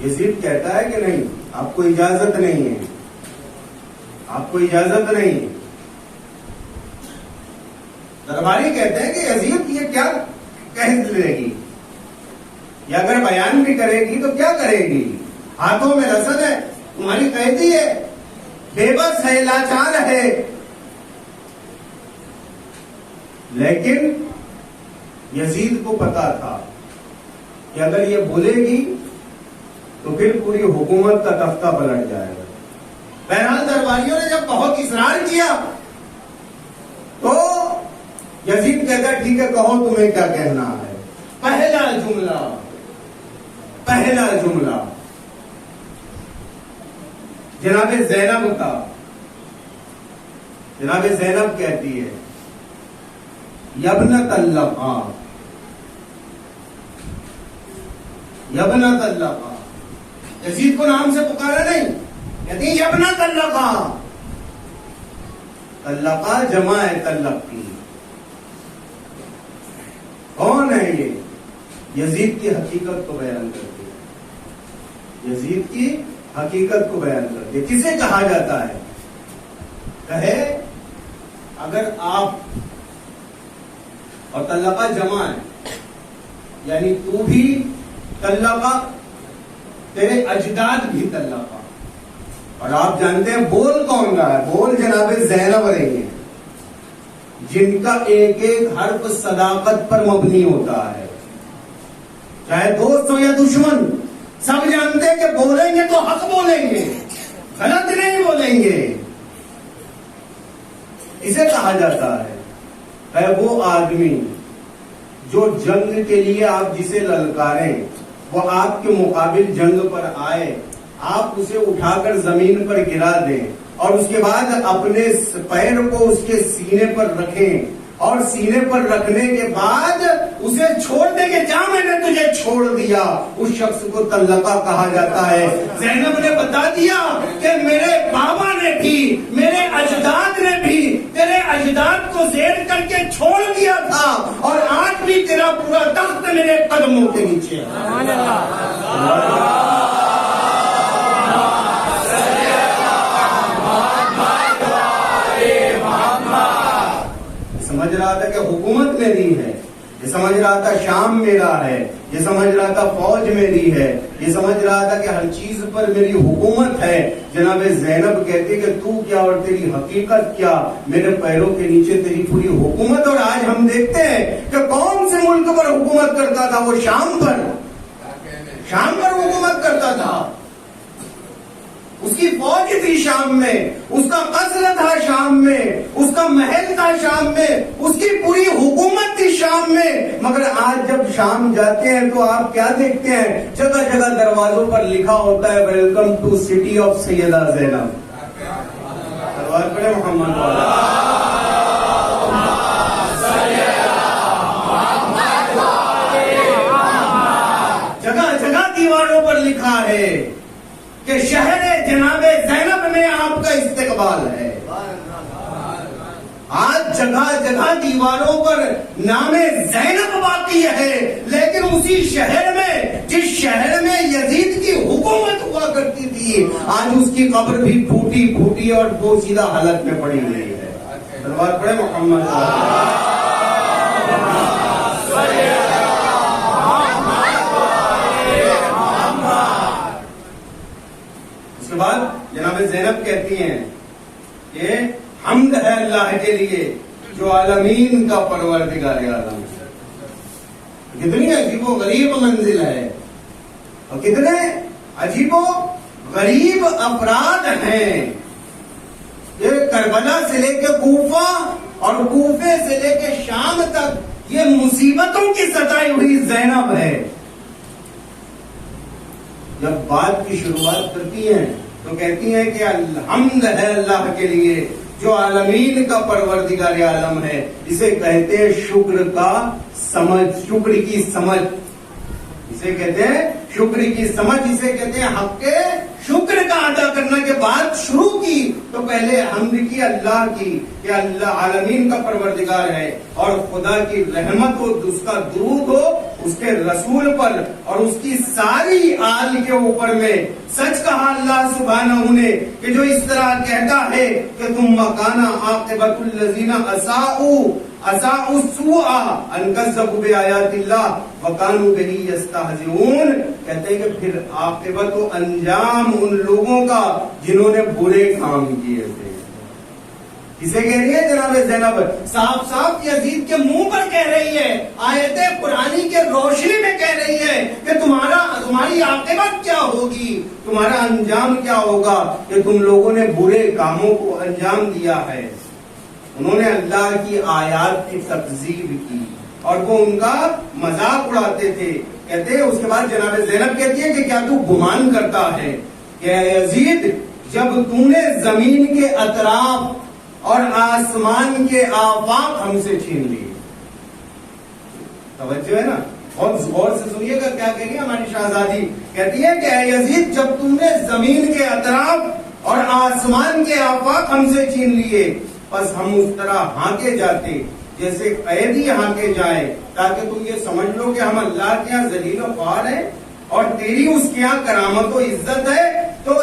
یزید کہتا ہے کہ نہیں، آپ کو اجازت نہیں ہے، آپ کو اجازت نہیں. درباری کہتے ہیں کہ یزید یہ کیا کہہ لے گی، یا اگر بیان بھی کرے گی تو کیا کرے گی؟ ہاتھوں میں رسد ہے، تمہاری قیدی ہے، بے بس ہے، لاچار ہے. لیکن یزید کو پتا تھا کہ اگر یہ بولے گی تو پھر پوری حکومت کا تختہ پلٹ جائے گا. بہرحال درباریوں نے جب بہت اصرار کیا تو یزید کہتا ہے ٹھیک ہے کہو تمہیں کیا کہنا ہے. پہلا جملہ جناب زینب کا، جناب زینب کہتی ہے یبنت اللقا، یبنت اللقا. یزید کو نام سے پکارا نہیں، کہتی ہیں یبنت اللقا. اللقا جمع ہے طلق کی. کون ہے یہ؟ یزید کی حقیقت کو بیان کرتی ہے، یزید کی حقیقت کو بیان کرتی ہے. کسے کہا جاتا ہے؟ کہے اگر آپ، اور طلقہ جمع ہے یعنی تو بھی طلقہ، تیرے اجداد بھی طلقہ. اور آپ جانتے ہیں بول کون رہا ہے؟ بول جناب زینب رہی ہیں، جن کا ایک ایک حرف صداقت پر مبنی ہوتا ہے. چاہے دوست ہو یا دشمن، سب جانتے ہیں کہ بولیں گے تو حق بولیں گے، غلط نہیں بولیں گے. اسے کہا جاتا ہے وہ آدمی جو جنگ کے لیے آپ جسے للکاریں، وہ آپ کے مقابل جنگ پر آئے، آپ اسے اٹھا کر زمین پر گرا دیں، اور اس کے بعد اپنے پیر کو اس کے سینے پر رکھیں، اور سینے پر رکھنے کے بعد اسے چھوڑ دیں کہ جا میں نے تجھے چھوڑ دیا، اس شخص کو طلقہ کہا جاتا ہے. زینب نے بتا دیا کہ میرے بابا نے بھی، میرے اجداد نے بھی تیرے اجداد کو زیر کر کے چھوڑ دیا تھا، اور آج بھی تیرا پورا تخت میرے قدموں کے نیچے ہے. سمجھ رہا تھا کہ حکومت میری ہے، یہ سمجھ رہا تھا شام میرا ہے، یہ سمجھ رہا تھا فوج میری ہے، یہ سمجھ رہا تھا کہ ہر چیز پر میری حکومت ہے. جناب زینب کہتی کہ تو کیا اور تیری حقیقت کیا، میرے پیروں کے نیچے تیری پوری حکومت. اور آج ہم دیکھتے ہیں کہ کون سے ملک پر حکومت کرتا تھا؟ وہ شام پر حکومت کرتا تھا. اس کی فوج تھی شام میں، اس کا قصر تھا شام میں، اس کا محل تھا شام میں، اس کی پوری حکومت تھی شام میں. مگر آج جب شام جاتے ہیں تو آپ کیا دیکھتے ہیں؟ جگہ جگہ دروازوں پر لکھا ہوتا ہے ویلکم ٹو سٹی آف سیدہ زینب. سلوات پڑھیں محمد والا. ہے کہ شہر جناب زینب میں آپ کا استقبال ہے. آج جگہ جگہ دیواروں پر نام زینب باقی ہے، لیکن اسی شہر میں، جس شہر میں یزید کی حکومت ہوا کرتی تھی، آج اس کی قبر بھی پھوٹی پھوٹی اور پوشیدہ حالت میں پڑی ہوئی ہے. دربار پڑے محمد. اس کے بعد جناب زینب کہتی ہیں کہ حمد ہے اللہ کے لیے جو عالمین کا پروردگار عالم ہے. کتنی عجیب و غریب منزل ہے، اور کتنے عجیب و غریب افراد ہیں. یہ کربلا سے لے کے کوفہ اور کوفے سے لے کے شام تک یہ مصیبتوں کی ستائی ہوئی زینب ہے. جب بات کی شروعات کرتی ہیں تو کہتی ہیں کہ الحمد ہے اللہ کے لیے جو عالمین کا پروردگار عالم ہے. اسے کہتے ہیں شکر کا سمجھ، شکر کی سمجھ. اسے کہتے ہیں شکر کی سمجھ، اسے کہتے ہیں حق کے شکر کا ادا کرنا. کے بعد شروع کی تو پہلے حمد کی اللہ کی کہ اللہ عالمین کا پروردگار ہے، اور خدا کی رحمت ہو، اس کا درود ہو اس کے رسول پر اور اس کی ساری آل کے اوپر میں. سچ کہا اللہ سبحانہ نے کہ جو اس طرح کہتا ہے کہ تم مکانا عاقبت الذین اساءوا السوء ان کذبوا بآیات اللہ وکانوا بہ یستہزئون. کہتے ہیں کہ پھر عاقبت و انجام ان لوگوں کا جنہوں نے برے کام کیے تھے. اسے کہہ رہی ہے جناب زینب، صاف صاف یزید کے منہ پر کہہ رہی ہے، آیت قرآنی کے روشنی میں کہہ رہی ہے کہ تمہاری عاقبت کیا ہوگی، تمہارا انجام کیا ہوگا کہ تم لوگوں نے برے کاموں کو انجام دیا ہے. انہوں نے اللہ کی آیات کی تکذیب کی اور وہ ان کا مذاق اڑاتے تھے. کہتے ہیں اس کے بعد جناب زینب کہتی ہے کہ کیا تو گمان کرتا ہے کہ اے یزید جب تو نے زمین کے اطراف اور آسمان کے آفاق ہم سے چھین لیے. توجہ ہے نا، بہت غور سے سنیے گا کیا کہہ رہی ہے ہماری شہزادی. کہتی ہے کہ اے یزید جب تم نے زمین کے اطراف اور آسمان کے آفاق ہم سے چھین لیے، بس ہم اس طرح ہانکے جاتے جیسے قیدی ہانکے جائیں، تاکہ تم یہ سمجھ لو کہ ہم اللہ کے یہاں ذلیل و خوار ہیں اور تیری اس کے یہاں کرامت و عزت ہے. تو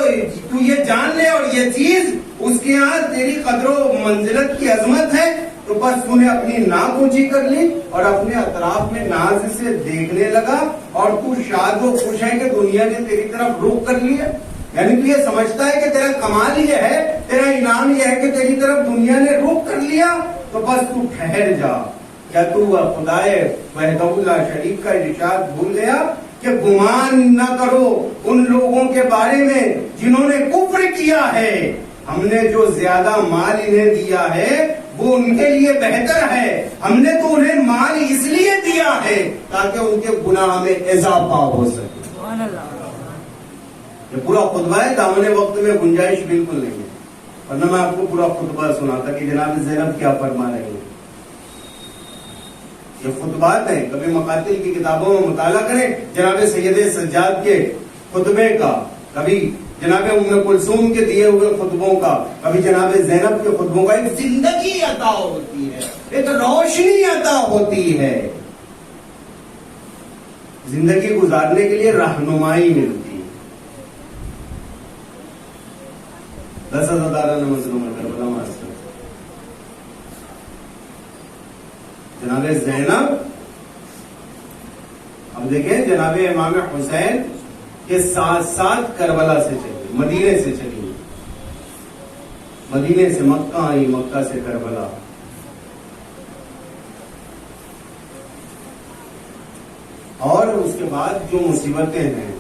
یہ جان لے اور یہ چیز اس کے یہاں تیری قدر و منزلت کی عظمت ہے. تو بس تو نے اپنی ناک اونچی کر لی اور اپنے اطراف میں ناز سے دیکھنے لگا، اور تو شاد و خوش ہے کہ دنیا نے تیری طرف رخ کر لیا. یعنی تو یہ سمجھتا ہے کہ تیرا کمال یہ ہے، تیرا انعام یہ ہے کہ تیری طرف دنیا نے رخ کر لیا. تو بس تو ٹھہر جا. کیا تو خدائے وحدہ لا شریک کا ارشاد بھول گیا کہ گمان نہ کرو ان لوگوں کے بارے میں جنہوں نے کفر کیا ہے، ہم نے جو زیادہ مال انہیں دیا ہے وہ ان کے لیے بہتر ہے. ہم نے تو انہیں مال اس لیے دیا ہے تاکہ ان کے گناہ میں اضافہ ہو سکے. یہ پورا خطبہ ہے، دامن وقت میں گنجائش بالکل نہیں ہے، ورنہ میں آپ کو پورا خطبہ سناتا کہ جناب زینب کیا فرما رہے ہیں. یہ خطبات ہیں، کبھی مقاتل کی کتابوں میں مطالعہ کریں جناب سید سجاد کے خطبے کا، کبھی جناب ام کلثوم کے دیے ہوئے خطبوں کا، کبھی جناب زینب کے خطبوں کا. ایک زندگی عطا ہوتی ہے، ایک روشنی عطا ہوتی ہے، زندگی گزارنے کے لیے رہنمائی ملتی ہے. 10,000 مظلوم کربلا ماسٹر جناب زینب. اب دیکھیں جناب امام حسین کے ساتھ ساتھ کربلا سے چلی، مدینے سے چلی، مدینے سے مکہ آئی، مکہ سے کربلا. اور اس کے بعد جو مصیبتیں ہیں،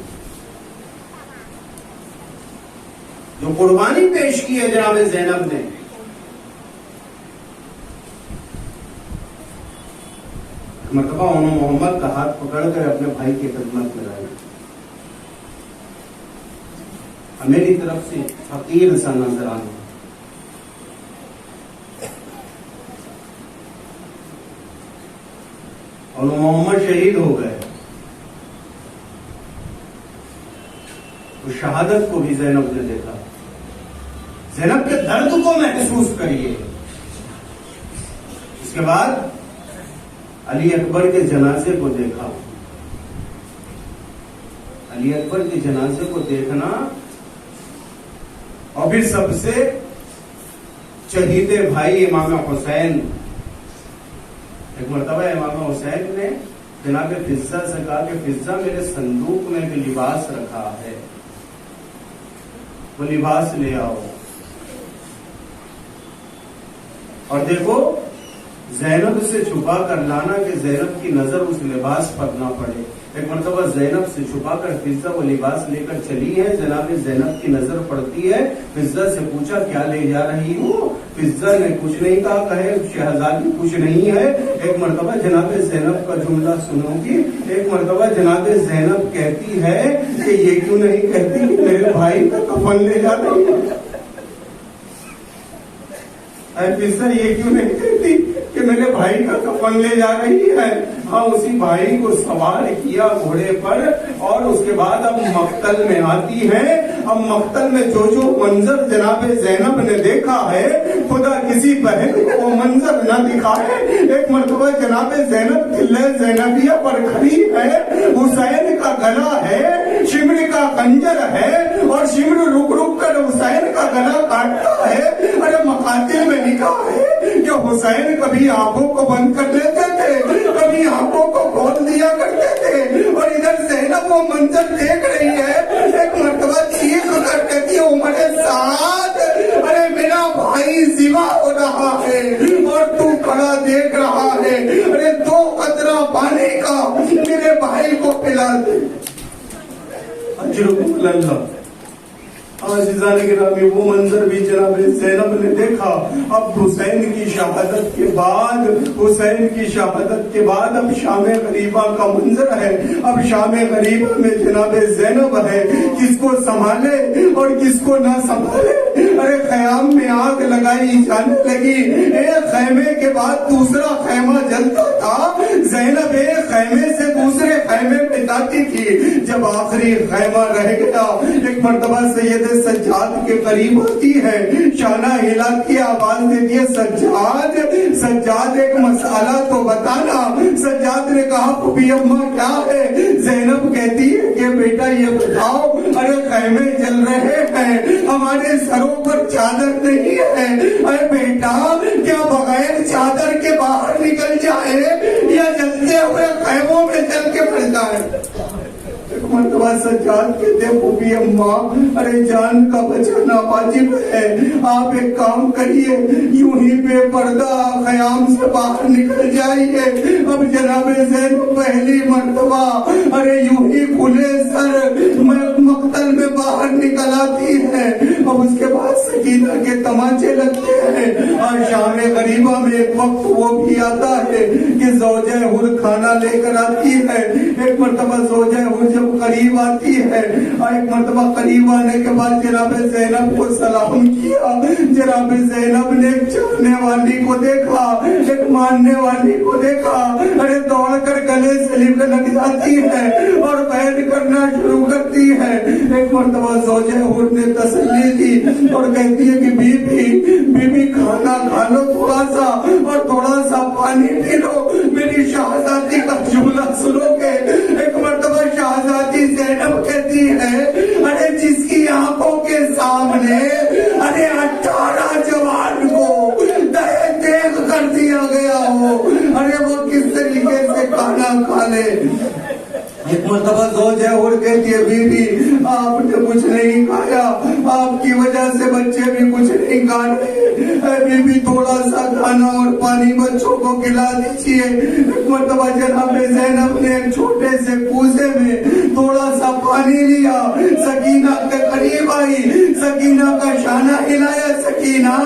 جو قربانی پیش کی ہے جناب زینب نے، مرتبہ انہوں محمد کا ہاتھ پکڑ کر اپنے بھائی کی خدمت میں لائی. میری طرف سے فقیر سا نظر آنا، اور محمد شہید ہو گئے. شہادت کو بھی زینب نے دیکھا. زینب کے درد کو محسوس کریے. اس کے بعد علی اکبر کے جنازے کو دیکھا. علی اکبر کے جنازے کو دیکھنا اور پھر سب سے چہیتے بھائی امام حسین. ایک مرتبہ امام حسین نے جناب فضہ سے کہا کہ فضہ میرے صندوق میں ایک لباس رکھا ہے, وہ لباس لے آؤ. اور دیکھو زینب سے چھپا کر لانا کہ زینب کی نظر اس لباس پر نہ پڑے. ایک مرتبہ زینب سے چھپا کر فضہ وہ لباس لے کر چلی ہے. جناب زینب کی نظر پڑتی ہے. فضہ سے پوچھا کیا لے جا رہی ہو؟ فضہ نے کچھ نہیں کہا, کہے شہزادی کچھ نہیں ہے. ایک مرتبہ جناب زینب کا جملہ سنو گی. ایک مرتبہ جناب زینب کہتی ہے کہ یہ کیوں نہیں کہتی کہ میرے بھائی کا کفن لے جا رہی ہے؟ فضہ یہ کیوں نہیں کہتی کہ میرے بھائی کا کفن لے جا رہی ہے؟ ہاں, اسی بھائی کو سوار کیا گھوڑے پر اور اس کے بعد اب مقتل میں آتی ہے. اب مقتل میں جو جو منظر جناب زینب نے دیکھا ہے خدا کسی بہن کو وہ منظر نہ دکھائے. ایک مرتبہ جناب زینب قلعہ زینبیہ پر کھڑی ہے. حسین کا گلا ہے, شمر کا خنجر ہے اور شمر رک رک کر حسین کا گلا کاٹتا ہے. ارے مقاتل میں لکھا ہے کہ حسین کبھی آنکھوں کو بند کر لیتے تھے, کبھی آنکھوں کو کھول دیا کرتے تھے. اور ادھر زینب وہ منظر دیکھ رہی ہے. ایک مرتبہ چیخ کر کہتی ہے عمر سعد, ارے میرا بھائی ذبح ہو رہا ہے اور تو کھڑا دیکھ رہا ہے. ارے 2 قطرہ پانی کا میرے بھائی کو پلا دے. اجرکم اللہ. عزیزان گرامی, وہ منظر بھی جناب زینب نے دیکھا. اب حسین کی شہادت کے بعد اب شام غریبہ کا منظر ہے. اب شام غریبہ میں جناب زینب ہے, کس کو سنبھالے اور کس کو نہ سنبھالے. ارے خیام میں آگ لگائی جانے لگی. ایک خیمے کے بعد دوسرا خیمہ جلتا تھا. زینب ایک خیمے سے دوسرے خیمے میں جاتی تھی. جب آخری خیمہ رہ گیا, ایک مرتبہ سید سجاد کے قریب ہوتی ہے, شانہ ہلاتی آواز دیتی ہے سجاد, سجاد ایک مسئلہ تو بتانا. سجاد نے کہا پھوپھی اماں کیا ہے؟ زینب کہتی ہے کہ بیٹا یہ بتاؤ, ارے خیمے جل رہے ہیں, ہمارے سروں پر چادر نہیں ہے. ارے بیٹا کیا بغیر چادر کے باہر نکل جائے یا جلتے ہوئے خیموں میں جل کے مر جائے؟ مرتبہ سجاد کہتے ہیں پھوپھی اماں ارے جان کا بچانا واجب ہے, آپ ایک کام کریے, یوں ہی بے پردہ خیام سے باہر نکل جائیے. اب جناب زینب پہلی مرتبہ ارے یوں ہی کھلے سر مقتل میں باہر نکل آتی ہے. اب اس کے بعد سکینہ کے تماچے لگتے ہیں. اور شام غریبہ میں ایک وقت وہ بھی آتا ہے کہ زوجہ حر کھانا لے کر آتی ہے. ایک مرتبہ زوجہ حر جب قریب آتی ہے اور ایک مرتبہ قریب آنے کے بعد جناب زینب کو سلام کیا. جناب زینب نے ایک چاہنے والی کو دیکھا, ایک ماننے والی کو دیکھا. ارے دوڑ کر گلے سے لگ جاتی ہے اور بیٹھ کرنا شروع کرتی ہے. ایک مرتبہ زوجہ حر نے تسلی دی اور کہتی ہے کہ بی بی کھانا کھا لو تھوڑا سا اور تھوڑا سا پانی پی لو, میری شہزادی کا جملہ سنو گے. ایک مرتبہ شہزادی زینب کہتی ہے ارے جس کی آنکھوں کے سامنے ارے 18 جوان کو دیکھ کر دیا گیا ہو, ارے وہ کس طریقے سے کھانا کھا لے. ایک مرتبہ زوجہ حر کہتی ہے بی آپ نے کچھ نہیں کھایا, آپ کی وجہ سے بچے بھی کچھ نہیں کھا رہے. بی تھوڑا سا کھانا اور پانی بچوں کو کھلا دیجیے. ایک مرتبہ جناب زینب نے ایک چھوٹے سے کوزے میں تھوڑا سا پانی لیا, سکینہ کے قریب آئی, سکینہ کا شانہ ہلایا, سکینہ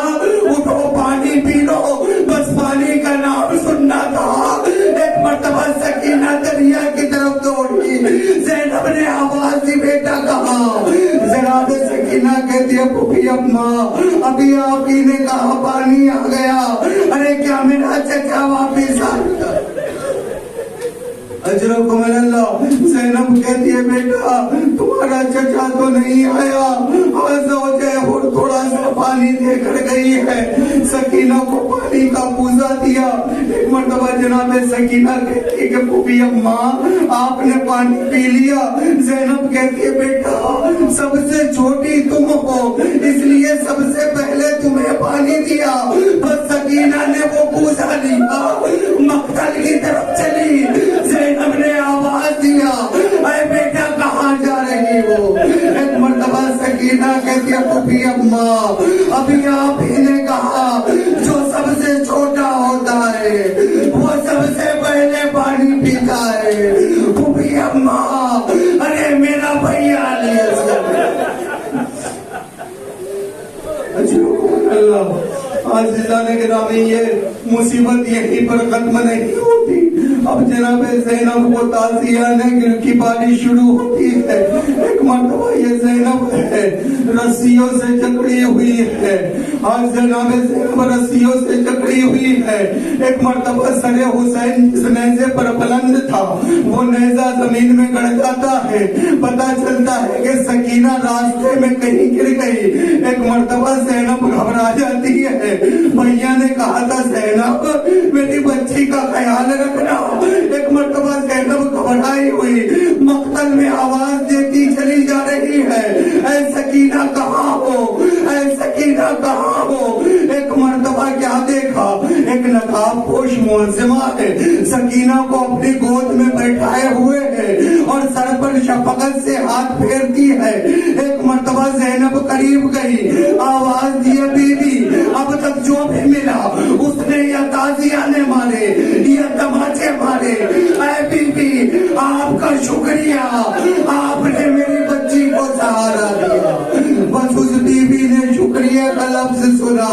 اٹھو پانی پی لو, بس پانی کا نام سننا تھا. ایک مرتبہ سکینہ دریا کی طرف دوڑی. زینب نے آواز دی بیٹا کہاں؟ جناب سکینہ کہتی ہے پھوپھی اماں ابھی آپ ہی نے کہا پانی آ گیا. ارے کیا میرا چچا واپس آ گیا؟ اجرکم اللہ. زینب کہتی ہے بیٹا تمہارا چچا تو نہیں آیا, اور تھوڑا سا پانی دے کر گئی ہے. سکینہ کو پانی کا پوزا دیا. ایک مرتبہ جناب سکینہ کہتی ہے کہ پھوپھی اماں آپ نے پانی پی لیا. زینب کہتی ہے بیٹا سب سے چھوٹی تم ہو اس لیے سب سے پہلے تمہیں پانی دیا. بس سکینہ نے وہ پوزا لیا, مقتل کی طرف چلی. زینب نے آواز دیا اے بیٹا کہاں جا رہی ہو؟ ایک مرتبہ سکینہ کہتی ہے پھوپھی اماں ابھی آپ ہی نے کہا جو سب سے چھوٹا ہوتا ہے وہ سب سے پہلے پانی پیتا ہے. پھوپھی اماں ارے میرا بھیا علیہ السلام. اللہ عزیزان گرامی یہ مصیبت یہیں پر ختم نہیں ہوتی. اب جناب زینب کو تعزیہ کی باری شروع ہوتی ہے. ایک مرتبہ یہ زینب ہے رسیوں سے جکڑی ہوئی ہے. آج جناب زینب رسیوں سے جکڑی ہوئی ہے. ایک مرتبہ سر حسین جس نیزے پر بلند تھا وہ نیزہ زمین میں گڑ جاتا ہے. پتا چلتا ہے کہ سکینہ راستے میں کہیں گر گئی. ایک مرتبہ زینب گھبرا جاتی ہے. بھیا نے کہا تھا زینب میری بچی کا خیال رکھنا. ایک مرتبہ زینب گھبرائی ہوئی مقتل میں آواز دیتی چلی جا رہی ہے اے سکینہ کہاں ہو, اے سکینہ کہاں ہو. ایک مرتبہ کیا دیکھا, ایک نقاب پوش معظمہ ہے سکینہ کو اپنی گود میں بیٹھائے ہوئے ہے اور سر پر شفقت سے ہاتھ پھیرتی ہے. ایک مرتبہ زینب قریب گئی, آواز دی بی بی اب تک جو بھی ملا اس نے یا تازیہ نے مارے یا تماچے مارے. اے بی بی آپ کا شکریہ, آپ نے میری بچی کو سہارا دیا. بس اس بی بی نے شکریہ کا لفظ سنا.